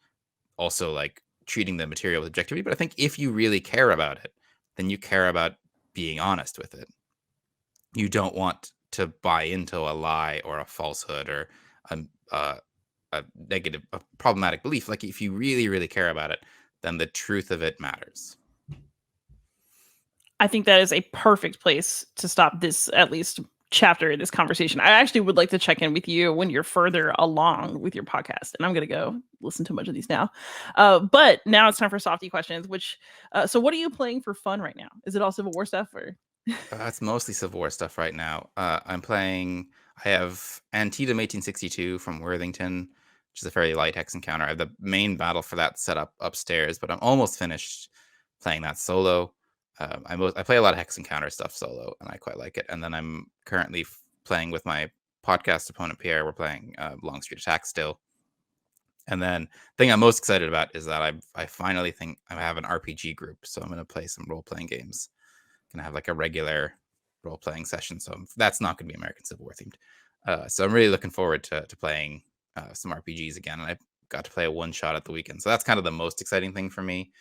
also like treating the material with objectivity. But I think if you really care about it, then you care about being honest with it. You don't want to buy into a lie or a falsehood or a, a negative, a problematic belief. Like if you really, really care about it, then the truth of it matters. I think that is a perfect place to stop this, at least chapter in this conversation. I actually would like to check in with you when you're further along with your podcast, and I'm going to go listen to a bunch of these now. But now it's time for softy questions. So what are you playing for fun right now? Is it all Civil War stuff, or? It's mostly Civil War stuff right now. I have Antietam 1862 from Worthington, which is a fairly light hex encounter. I have the main battle for that set up upstairs, but I'm almost finished playing that solo. I play a lot of hex encounter stuff solo, and I quite like it. And then I'm currently playing with my podcast opponent Pierre. We're playing Long Street Attack still. And then the thing I'm most excited about is that I finally think I have an RPG group, so I'm going to play some role playing games. Gonna have like a regular role playing session, so that's not going to be American Civil War themed. So I'm really looking forward to playing some RPGs again, and I got to play a one shot at the weekend, so that's kind of the most exciting thing for me.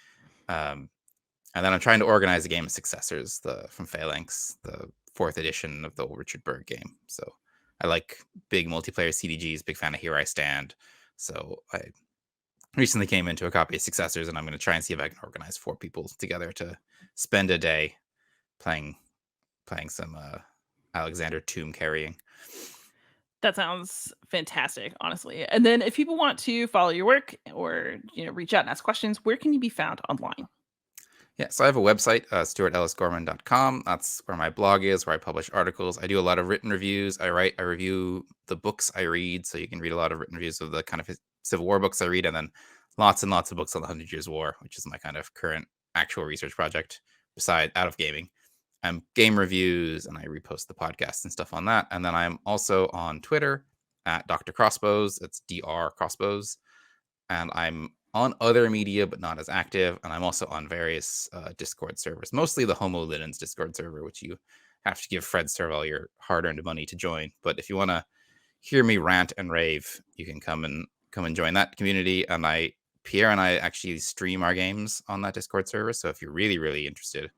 And then I'm trying to organize a game of Successors, from Phalanx, the 4th edition of the old Richard Berg game. So I like big multiplayer CDGs, big fan of Here I Stand. So I recently came into a copy of Successors, and I'm going to try and see if I can organize 4 people together to spend a day playing some Alexander tomb carrying. That sounds fantastic, honestly. And then if people want to follow your work or reach out and ask questions, where can you be found online? Yeah, so I have a website, stuartellis-gorman.com. That's where my blog is, where I publish articles. I do a lot of written reviews. I review the books I read, so you can read a lot of written reviews of the kind of Civil War books I read, and then lots and lots of books on the 100 Years' War, which is my kind of current actual research project beside out of gaming. Game reviews, and I repost the podcasts and stuff on that. And then I'm also on Twitter at Dr. Crossbows. It's Dr. Crossbows. And I'm on other media, but not as active. And I'm also on various Discord servers, mostly the Homo Linens Discord server, which you have to give Fred Serval your hard-earned money to join. But if you want to hear me rant and rave, you can come and join that community. And Pierre and I actually stream our games on that Discord server. So if you're really, really interested,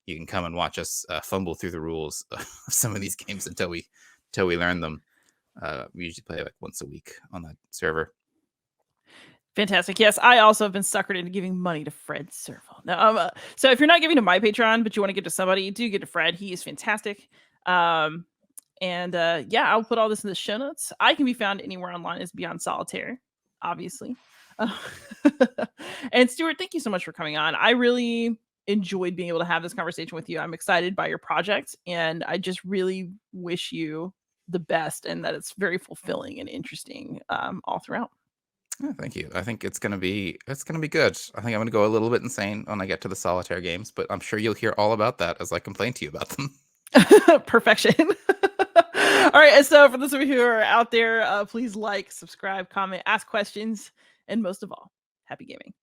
you can come and watch us fumble through the rules of some of these games until we learn them. We usually play like once a week on that server. Fantastic. Yes, I also have been suckered into giving money to Fred Serval. Now, so if you're not giving to my Patreon, but you want to give to somebody, do give to Fred. He is fantastic. Yeah, I'll put all this in the show notes. I can be found anywhere online as Beyond Solitaire, obviously. And Stuart, thank you so much for coming on. I really enjoyed being able to have this conversation with you. I'm excited by your project, and I just really wish you the best and that it's very fulfilling and interesting all throughout. Oh, thank you. I think it's gonna be good. I think I'm gonna go a little bit insane when I get to the solitaire games, but I'm sure you'll hear all about that as I complain to you about them. Perfection. All right, and so for those of you who are out there, please like, subscribe, comment, ask questions, and most of all, happy gaming.